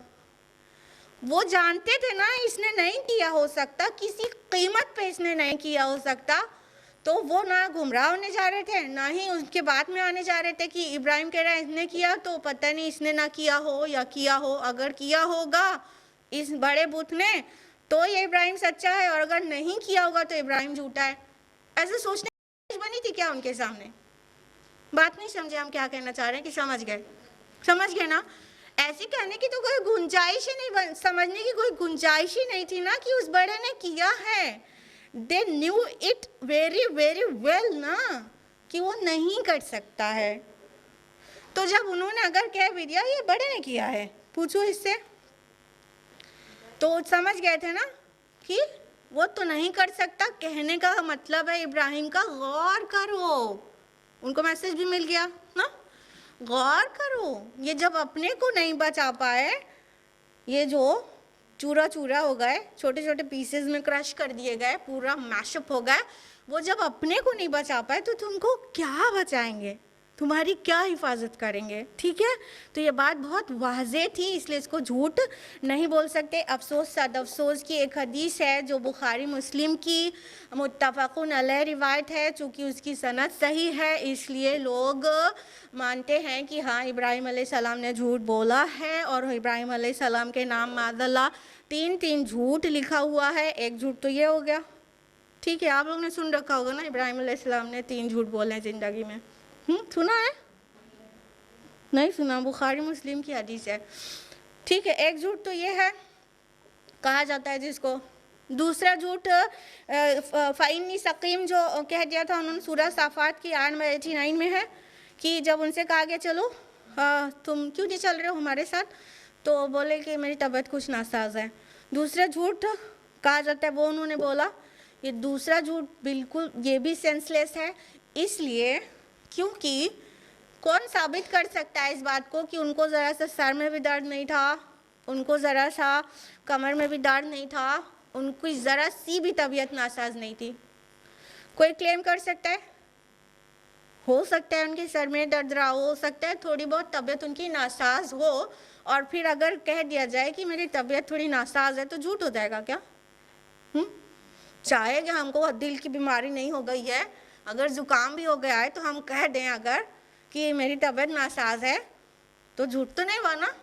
वो जानते थे ना इसने नहीं किया हो सकता, किसी कीमत पे इसने नहीं किया हो सकता, तो वो ना गुमराह होने जा रहे थे, ना ही उसके बाद में आने जा रहे थे कि इब्राहिम कह रहा है इसने किया, तो पता नहीं इसने ना किया हो या किया हो। अगर किया होगा इस बड़े बुत ने, तो ये इब्राहिम सच्चा है, और अगर नहीं किया होगा तो इब्राहिम झूठा है। ऐसे सोचने की बनी थी क्या उनके सामने? बात नहीं समझे हम क्या कहना चाह रहे हैं कि समझ गए? समझ गए ना? ऐसे कहने की तो कोई गुंजाइश ही नहीं, समझने की कोई गुंजाइश ही नहीं थी ना कि उस बड़े ने किया है। They knew it very very well ना कि वो नहीं कर सकता है। तो जब उन्होंने अगर कह भी दिया ये बड़े ने किया है, पूछो इससे, तो समझ गए थे ना कि वो तो नहीं कर सकता। कहने का मतलब है इब्राहिम का गौर करो, उनको मैसेज भी मिल गया ना, गौर करो। ये जब अपने को नहीं बचा पाए, ये जो चूरा चूरा हो गए, छोटे छोटे पीसेस में क्रश कर दिए गए, पूरा मैशअप हो गए, वो जब अपने को नहीं बचा पाए तो तुमको क्या बचाएंगे? तुम्हारी क्या हिफाजत करेंगे? ठीक है, तो ये बात बहुत वाज़ेह थी, इसलिए इसको झूठ नहीं बोल सकते। अफसोस सद अफसोस की एक हदीस है जो बुखारी मुस्लिम की मुत्तफ़क़ुन अलैह रिवायत है, चूँकि उसकी सनद सही है इसलिए लोग मानते हैं कि हाँ इब्राहीम अलैहिस्सलाम ने झूठ बोला है। और इब्राहीम अलैहिस्सलाम के नाम माज़अल्लाह 3 झूठ लिखा हुआ है। एक झूठ तो ये हो गया, ठीक है, आप लोगों ने सुन रखा होगा ना इब्राहीम अलैहिस्सलाम ने 3 झूठ बोले हैं ज़िंदगी में। सुना है? नहीं सुना? बुखारी मुस्लिम की हदीस है, ठीक है। एक झूठ तो ये है, कहा जाता है जिसको। दूसरा झूठ फ़इन्नी सकीम जो कह दिया था उन्होंने सूरह साफ़ात की आयत नंबर 89 में है कि जब उनसे कहा गया चलो तुम क्यों नहीं चल रहे हो हमारे साथ, तो बोले कि मेरी तबीयत कुछ नासाज है। दूसरा झूठ कहा जाता है वो उन्होंने बोला। ये दूसरा झूठ बिल्कुल ये भी सेंसलेस है, इसलिए क्योंकि कौन साबित कर सकता है इस बात को कि उनको ज़रा सा सर में भी दर्द नहीं था, उनको ज़रा सा कमर में भी दर्द नहीं था, उनको ज़रा सी भी तबीयत नासाज नहीं थी? कोई क्लेम कर सकता है? हो सकता है उनके सर में दर्द रहा हो सकता है थोड़ी बहुत तबीयत उनकी नासाज हो, और फिर अगर कह दिया जाए कि मेरी तबीयत थोड़ी नासाज है तो झूठ हो जाएगा क्या? चाहे कि हमको दिल की बीमारी नहीं हो गई है, अगर ज़ुकाम भी हो गया है तो हम कह दें अगर कि मेरी तबीयत नासाज है तो झूठ तो नहीं हुआ ना?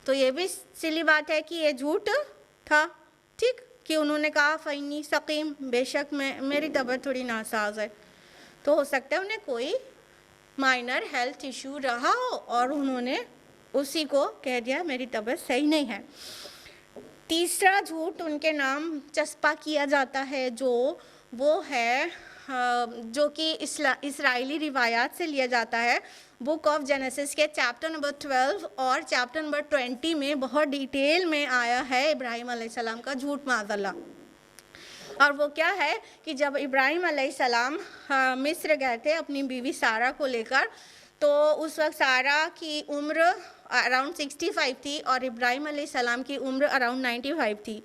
तो ये भी सिली बात है कि ये झूठ था, ठीक, कि उन्होंने कहा फ़इन्नी सकीम, बेशक मेरी तबीयत थोड़ी नासाज है। तो हो सकता है उन्हें कोई माइनर हेल्थ इशू रहा हो और उन्होंने उसी को कह दिया मेरी तबीयत सही नहीं है। तीसरा झूठ उनके नाम चस्पा किया जाता है जो वो है जो कि इसराइली रिवायात से लिया जाता है। बुक ऑफ जेनेसिस के चैप्टर नंबर 12 और चैप्टर नंबर 20 में बहुत डिटेल में आया है इब्राहीम अलैहिस्सलाम का झूठ माज़अल्लाह। और वो क्या है कि जब इब्राहीम अलैहिस्सलाम मिस्र गए थे अपनी बीवी सारा को लेकर, तो उस वक्त सारा की उम्र अराउंड 65 थी और इब्राहीम अलैहिस्सलाम की उम्र अराउंड 95 थी,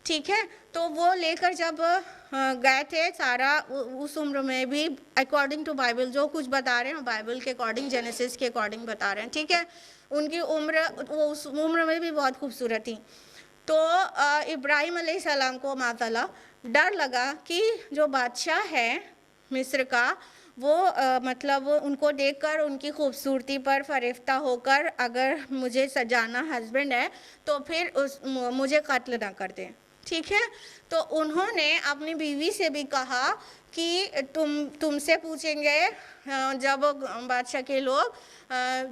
ठीक है। तो वो लेकर जब गए थे सारा उस उम्र में भी अकॉर्डिंग टू बाइबल जो कुछ बता रहे हैं बाइबल के अकॉर्डिंग जेनेसिस के अकॉर्डिंग बता रहे हैं, ठीक है। उनकी उम्र वो उस उम्र में भी बहुत खूबसूरत थी। तो इब्राहीम अलैहिस्सलाम को माज़अल्लाह डर लगा कि जो बादशाह है मिस्र का वो मतलब उनको देखकर उनकी खूबसूरती पर फरिफ्ता होकर अगर मुझे सजाना हस्बैंड है तो फिर मुझे कत्ल ना कर दें, ठीक है। तो उन्होंने अपनी बीवी से भी कहा कि तुमसे पूछेंगे जब बादशाह के लोग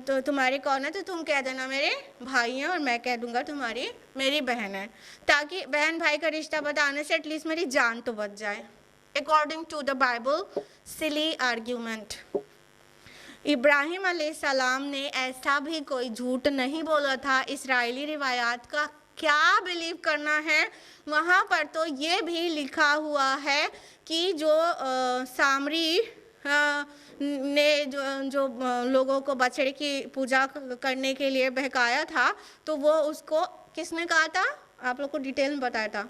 तो तुम्हारी कौन है, तो तुम कह देना मेरे भाई हैं और मैं कह दूंगा तुम्हारी मेरी बहन है, ताकि बहन भाई का रिश्ता बताने से एटलीस्ट मेरी जान तो बच जाए। According to the Bible silly argument. Ibrahim अलैहिस्सलाम ने ऐसा भी कोई झूठ नहीं बोला था। इसराइली रिवायात का क्या बिलीव करना है, वहाँ पर तो ये भी लिखा हुआ है कि जो सामरी ने जो लोगों को बछड़े की पूजा करने के लिए बहकाया था, तो वो उसको किसने कहा था? आप लोग को डिटेल में बताया था,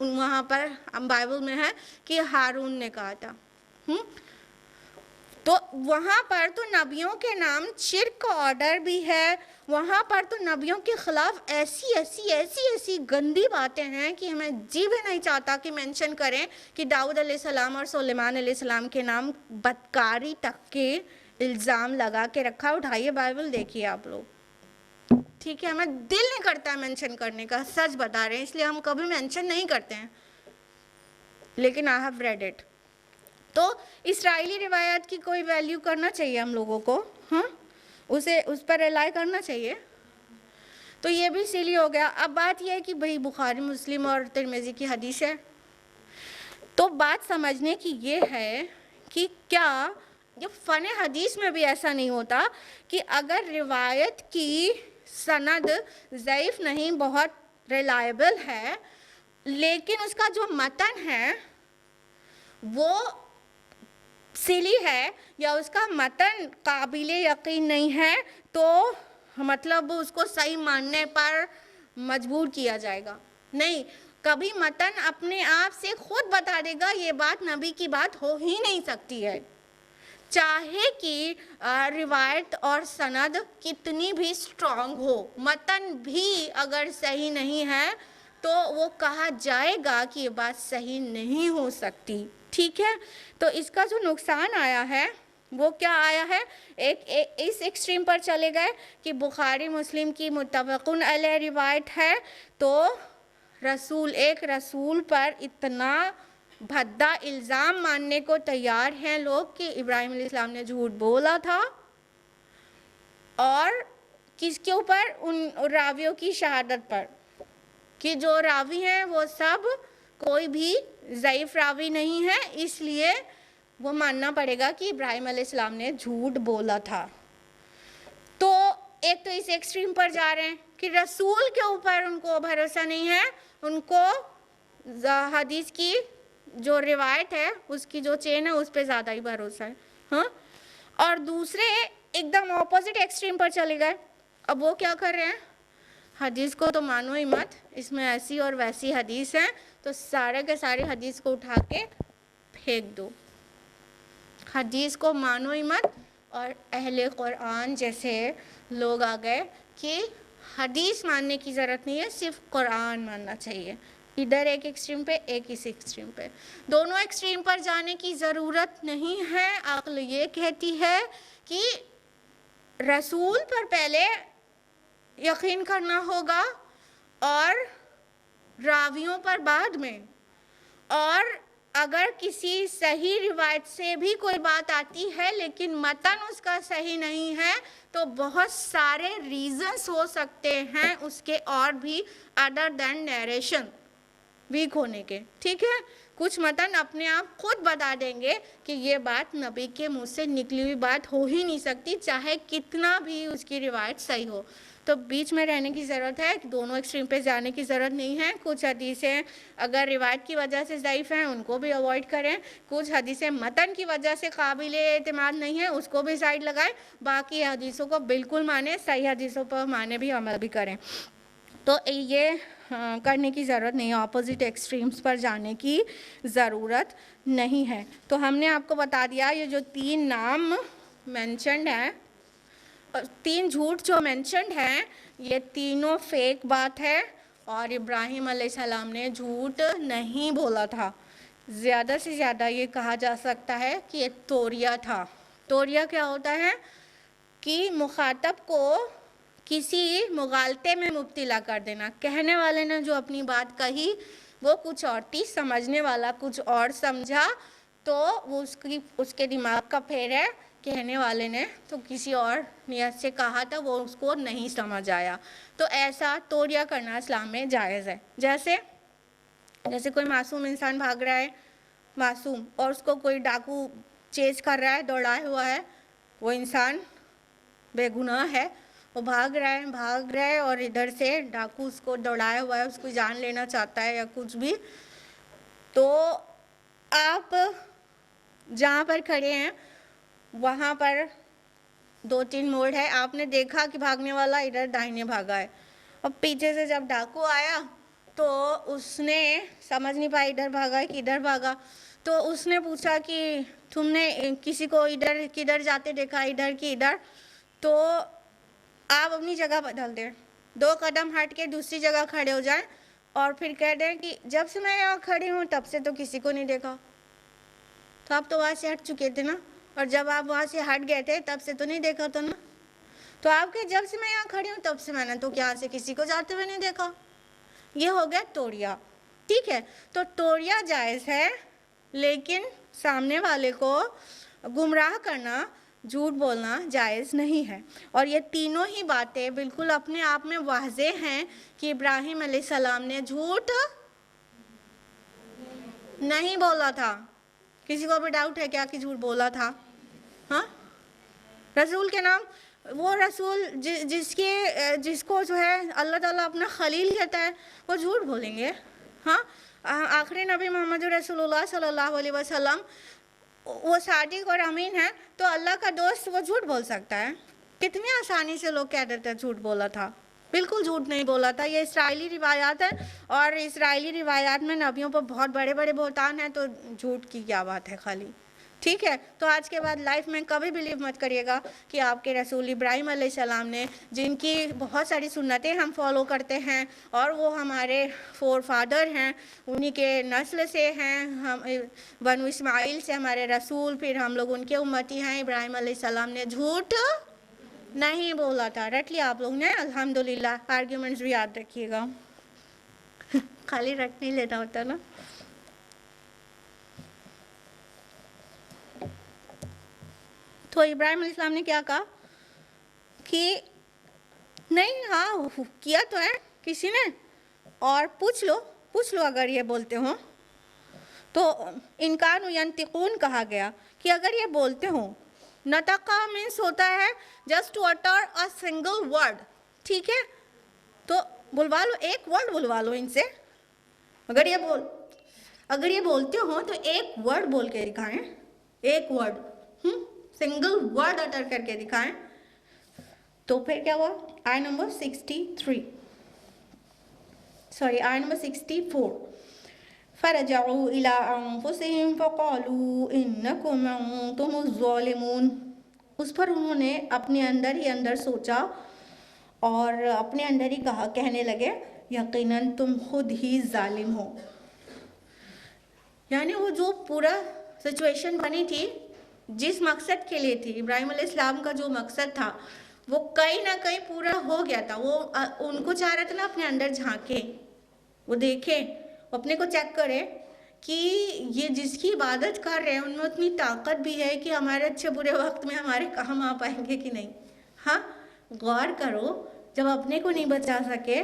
वहाँ पर बाइबल में है कि हारून ने कहा था। तो वहाँ पर तो नबियों के नाम शिर्क का ऑर्डर भी है, वहाँ पर तो नबियों के ख़िलाफ़ ऐसी गंदी बातें हैं कि हमें जी भी नहीं चाहता कि मेंशन करें कि दाऊद अलैहिस्सलाम और सुलेमान अलैहिस्सलाम के नाम बदकारी तक के इल्ज़ाम लगा के रखा। उठाइए बाइबल देखिए आप लोग, ठीक है। हमें दिल नहीं करता है मेंशन करने का, सच बता रहे हैं, इसलिए हम कभी मेंशन नहीं करते हैं, लेकिन आई हैव रेड इट। तो इसराइली रिवायात की कोई वैल्यू करना चाहिए हम लोगों को, हाँ, उस पर रिलाई करना चाहिए। तो ये भी सिली हो गया। अब बात यह है कि भाई बुखारी मुस्लिम और तिरमिज़ी की हदीस है, तो बात समझने की ये है कि क्या ये फ़न हदीस में भी ऐसा नहीं होता कि अगर रिवायत की सनद ज़ईफ़ नहीं बहुत रिलायबल है, लेकिन उसका जो मतन है वो सिली है या उसका मतन काबिले यकीन नहीं है, तो मतलब उसको सही मानने पर मजबूर किया जाएगा? नहीं, कभी मतन अपने आप से खुद बता देगा ये बात नबी की बात हो ही नहीं सकती है। चाहे कि रिवायत और सनद कितनी भी स्ट्रांग हो, मतन भी अगर सही नहीं है तो वो कहा जाएगा कि ये बात सही नहीं हो सकती। ठीक है, तो इसका जो नुकसान आया है वो क्या आया है, एक इस एक्सट्रीम पर चले गए कि बुखारी मुस्लिम की मुत्तफ़क़ुन अलैह रिवायत है, तो रसूल पर इतना भद्दा इल्ज़ाम मानने को तैयार हैं लोग कि इब्राहीम अलैहिस्सलाम ने झूठ बोला था, और किसके ऊपर, उन रावियों की शहादत पर कि जो रावी हैं वो सब कोई भी ज़ईफ़ रावी नहीं है, इसलिए वो मानना पड़ेगा कि इब्राहीम अलैहिस्सलाम ने झूठ बोला था। तो एक तो इस एक्सट्रीम पर जा रहे हैं कि रसूल के ऊपर उनको भरोसा नहीं है, उनको हदीस की जो रिवायत है उसकी जो चेन है उस पर ज़्यादा ही भरोसा है। हाँ, और दूसरे एकदम ऑपोजिट एक्सट्रीम पर चले गए। अब वो क्या कर रहे हैं, हदीस को तो मानो ही मत, इसमें ऐसी और वैसी हदीस है तो सारे के सारे हदीस को उठा के फेंक दो, हदीस को मानो ही मत। और अहले कुरान जैसे लोग आ गए कि हदीस मानने की ज़रूरत नहीं है, सिर्फ कुरान मानना चाहिए। इधर एक एक्सट्रीम पे, एक इस एक्सट्रीम पे, दोनों एक्सट्रीम पर जाने की ज़रूरत नहीं है। अक्ल ये कहती है कि रसूल पर पहले यकीन करना होगा और रावियों पर बाद में, और अगर किसी सही रिवायत से भी कोई बात आती है लेकिन मतन उसका सही नहीं है तो बहुत सारे रीजंस हो सकते हैं उसके और भी अदर देन नरेशन वीक होने के। ठीक है, कुछ मतन अपने आप खुद बता देंगे कि ये बात नबी के मुंह से निकली हुई बात हो ही नहीं सकती, चाहे कितना भी उसकी रिवायत सही हो। तो बीच में रहने की ज़रूरत है, दोनों एक्सट्रीम पे जाने की ज़रूरत नहीं है। कुछ हदीसें अगर रिवायत की वजह से ज़ईफ़ हैं उनको भी अवॉइड करें, कुछ हदीसें मतन की वजह से काबिल एतमाद नहीं है उसको भी साइड लगाएं, बाकी हदीसों को बिल्कुल माने, सही हदीसों पर माने भी, अमल भी करें। तो ये करने की ज़रूरत नहीं है, ऑपोजिट एक्सट्रीम्स पर जाने की ज़रूरत नहीं है। तो हमने आपको बता दिया ये जो 3 नाम मेंशन्ड हैं, 3 झूठ जो मेंशन्ड हैं, ये तीनों फेक बात है और इब्राहीम अलैहिस्सलाम ने झूठ नहीं बोला था। ज़्यादा से ज़्यादा ये कहा जा सकता है कि ये तोरिया था। तोरिया क्या होता है कि मुखातब को किसी मुगालते में मुब्तला कर देना, कहने वाले ने जो अपनी बात कही वो कुछ और थी, समझने वाला कुछ और समझा, तो वो उसके दिमाग का फेर है, कहने वाले ने तो किसी और नियत से कहा था, वो उसको नहीं समझ आया। तो ऐसा तोरिया करना इस्लाम में जायज़ है। जैसे कोई मासूम इंसान भाग रहा है, मासूम, और उसको कोई डाकू चेज़ कर रहा है, दौड़ाया हुआ है, वो इंसान बेगुनाह है, वो भाग रहा है और इधर से डाकू उसको दौड़ाया हुआ है, उसको जान लेना चाहता है या कुछ भी, तो आप जहाँ पर खड़े हैं वहाँ पर 2-3 मोड़ है, आपने देखा कि भागने वाला इधर दाहिने भागा है, और पीछे से जब डाकू आया तो उसने समझ नहीं पाया इधर भागा है कि इधर भागा, तो उसने पूछा कि तुमने किसी को इधर किधर जाते देखा, इधर कि इधर, तो आप अपनी जगह बदल दें, 2 कदम हट के दूसरी जगह खड़े हो जाएं और फिर कह दें कि जब से मैं यहाँ खड़ी हूँ तब से तो किसी को नहीं देखा। तो आप तो वहाँ से हट चुके थे ना, और जब आप वहाँ से हट गए थे तब से तो नहीं देखा था ना। तो आपके जब से मैं यहाँ खड़ी हूँ तब से मैंने तो यहाँ से किसी को जाते हुए नहीं देखा। ये हो गया तोड़िया। ठीक है, तो तोड़िया जायज़ है, लेकिन सामने वाले को गुमराह करना, झूठ बोलना जायज़ नहीं है। और ये तीनों ही बातें बिल्कुल अपने आप में वाज़ेह हैं कि इब्राहीम अलैहिस्सलाम ने झूठ नहीं बोला था। किसी को भी डाउट है क्या कि झूठ बोला था? हाँ, रसूल के नाम, वो रसूल जिसको जो है अल्लाह ताला अपना खलील कहता है, वो झूठ बोलेंगे? हाँ, आखिरी नबी मोहम्मद रसूलुल्लाह सल्लल्लाहु अलैहि वसल्लम वो सादिक और अमीन है, तो अल्लाह का दोस्त वो झूठ बोल सकता है? कितनी आसानी से लोग कह देते हैं झूठ बोला था। बिल्कुल झूठ नहीं बोला था। ये इसराइली रिवायात है, और इसराइली रिवायात में नबियों पर बहुत बड़े बड़े बहतान हैं, तो झूठ की क्या बात है खाली। ठीक है। तो आज के बाद लाइफ में कभी बिलीव मत करिएगा कि आपके रसूल इब्राहिम अलैहिस्सलाम ने, जिनकी बहुत सारी सुन्नतें हम फॉलो करते हैं और वो हमारे फोर फादर हैं, उन्हीं के नस्ल से हैं, हम बनु इस्माइल से हमारे रसूल, फिर हम लोग उनके उम्मती हैं। इब्राहिम अलैहिस्सलाम ने झूठ नहीं बोला था। रट लिया आप लोग ने, अल्हम्दुलिल्लाह। आर्ग्यूमेंट्स भी याद रखिएगा, खाली रट नहीं लेना होता ना। तो इब्राहिम अलैहिस्सलाम ने क्या कहा कि नहीं, हाँ किया तो है किसी ने, और पूछ लो अगर ये बोलते हो तो। इनकान यंतिकून कहा गया कि अगर ये बोलते हो। नतका मीन्स होता है just to utter a single word, ठीक है। तो बुलवा लो, एक वर्ड बुलवा लो इनसे। अगर ये बोलते हो तो एक वर्ड बोल के दिखाएं, एक वर्ड, सिंगल वर्ड अटर करके दिखाएं। तो फिर क्या हुआ? आय नंबर 64 फरजऊ इला अनफुसिहिम फक़ालू इन्नकुम अंतुमुज़ ज़ालिमून। उस पर उन्होंने अपने अंदर ही अंदर सोचा और अपने अंदर ही कहा, कहने लगे, यकीनन तुम खुद ही जालिम हो। यानी वो जो पूरा सिचुएशन बनी थी, जिस मकसद के लिए थी, इब्राहिम अलैहिस्सलाम का जो मकसद था वो कहीं ना कहीं पूरा हो गया था। वो उनको चाह रहे थे ना अपने अंदर झांके, वो देखे, अपने को चेक करे कि ये जिसकी इबादत कर रहे हैं उनमें उतनी ताकत भी है कि हमारे अच्छे बुरे वक्त में हमारे काम आ पाएंगे कि नहीं। हाँ, गौर करो, जब अपने को नहीं बचा सके,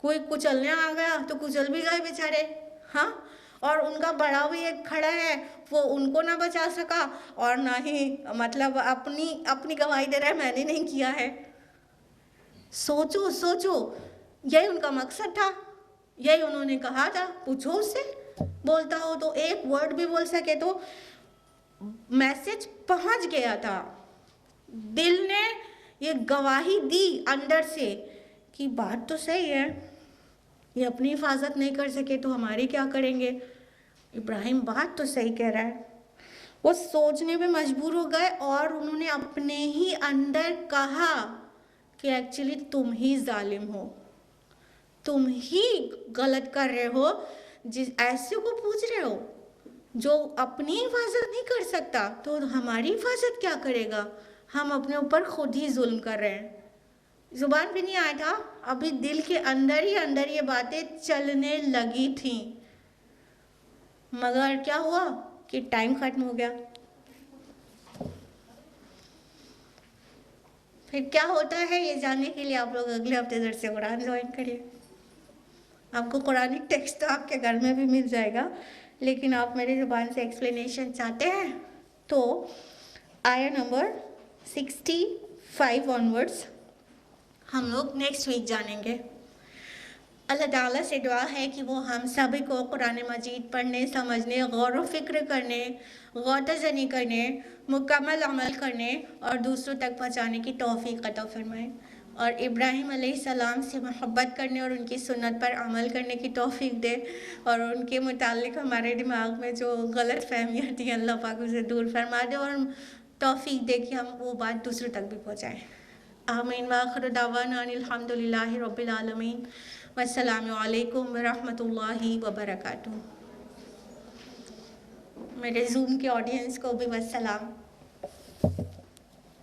कोई कुचलने आ गया तो कुचल भी गए बेचारे। हाँ, और उनका बड़ा भी एक खड़ा है, वो उनको ना बचा सका और ना ही मतलब अपनी गवाही दे रहा है, मैंने नहीं किया है। सोचो, यही उनका मकसद था, यही उन्होंने कहा था। पूछो उससे, बोलता हो तो एक वर्ड भी बोल सके तो मैसेज पहुंच गया था। दिल ने ये गवाही दी अंदर से कि बात तो सही है, ये अपनी हिफाजत नहीं कर सके तो हमारी क्या करेंगे। इब्राहिम बात तो सही कह रहा है। वो सोचने पे मजबूर हो गए और उन्होंने अपने ही अंदर कहा कि एक्चुअली तुम ही जालिम हो, तुम ही गलत कर रहे हो, जिस ऐसे को पूछ रहे हो जो अपनी हिफाजत नहीं कर सकता तो हमारी हिफाजत क्या करेगा। हम अपने ऊपर खुद ही जुल्म कर रहे हैं। जुबान पे नहीं आया था, अभी दिल के अंदर ही अंदर ये बातें चलने लगी थी, मगर क्या हुआ कि टाइम खत्म हो गया। फिर क्या होता है ये जानने के लिए आप लोग अगले हफ्ते दर्स कुरान ज्वाइन करिए। आपको कुरानिक टेक्स्ट तो आपके घर में भी मिल जाएगा, लेकिन आप मेरी ज़ुबान से एक्सप्लेनेशन चाहते हैं तो आया नंबर 65 ऑनवर्ड्स हम लोग नेक्स्ट वीक जानेंगे। अल्लाह ताला से दुआ है कि वो हम सभी को कुरान मजीद पढ़ने, समझने, गौर व फिक्र करने, गौर-ज़नी करने, मुकम्मल अमल करने और दूसरों तक पहुँचाने की तौफ़ीक़ अता फ़रमाए, और इब्राहिम अलैहिस्सलाम से मोहब्बत करने और उनकी सुन्नत पर अमल करने की तौफ़ीक़ दे, और उनके मुतालिक हमारे दिमाग में जो गलत फ़हमियाँ थी अल्लाह पाक उसे दूर फरमा दे और तौफ़ीक़ दे कि हम वो बात दूसरों तक भी पहुँचाएँ। आमीन व आखिर दावाना अनिल हम्दुलिल्लाहि रब्बिल आलमीन। वस्सलामु अलैकुम व रहमतुल्लाहि व बरकातुहू। मेरे जूम के ऑडियंस को भी वस्सलाम।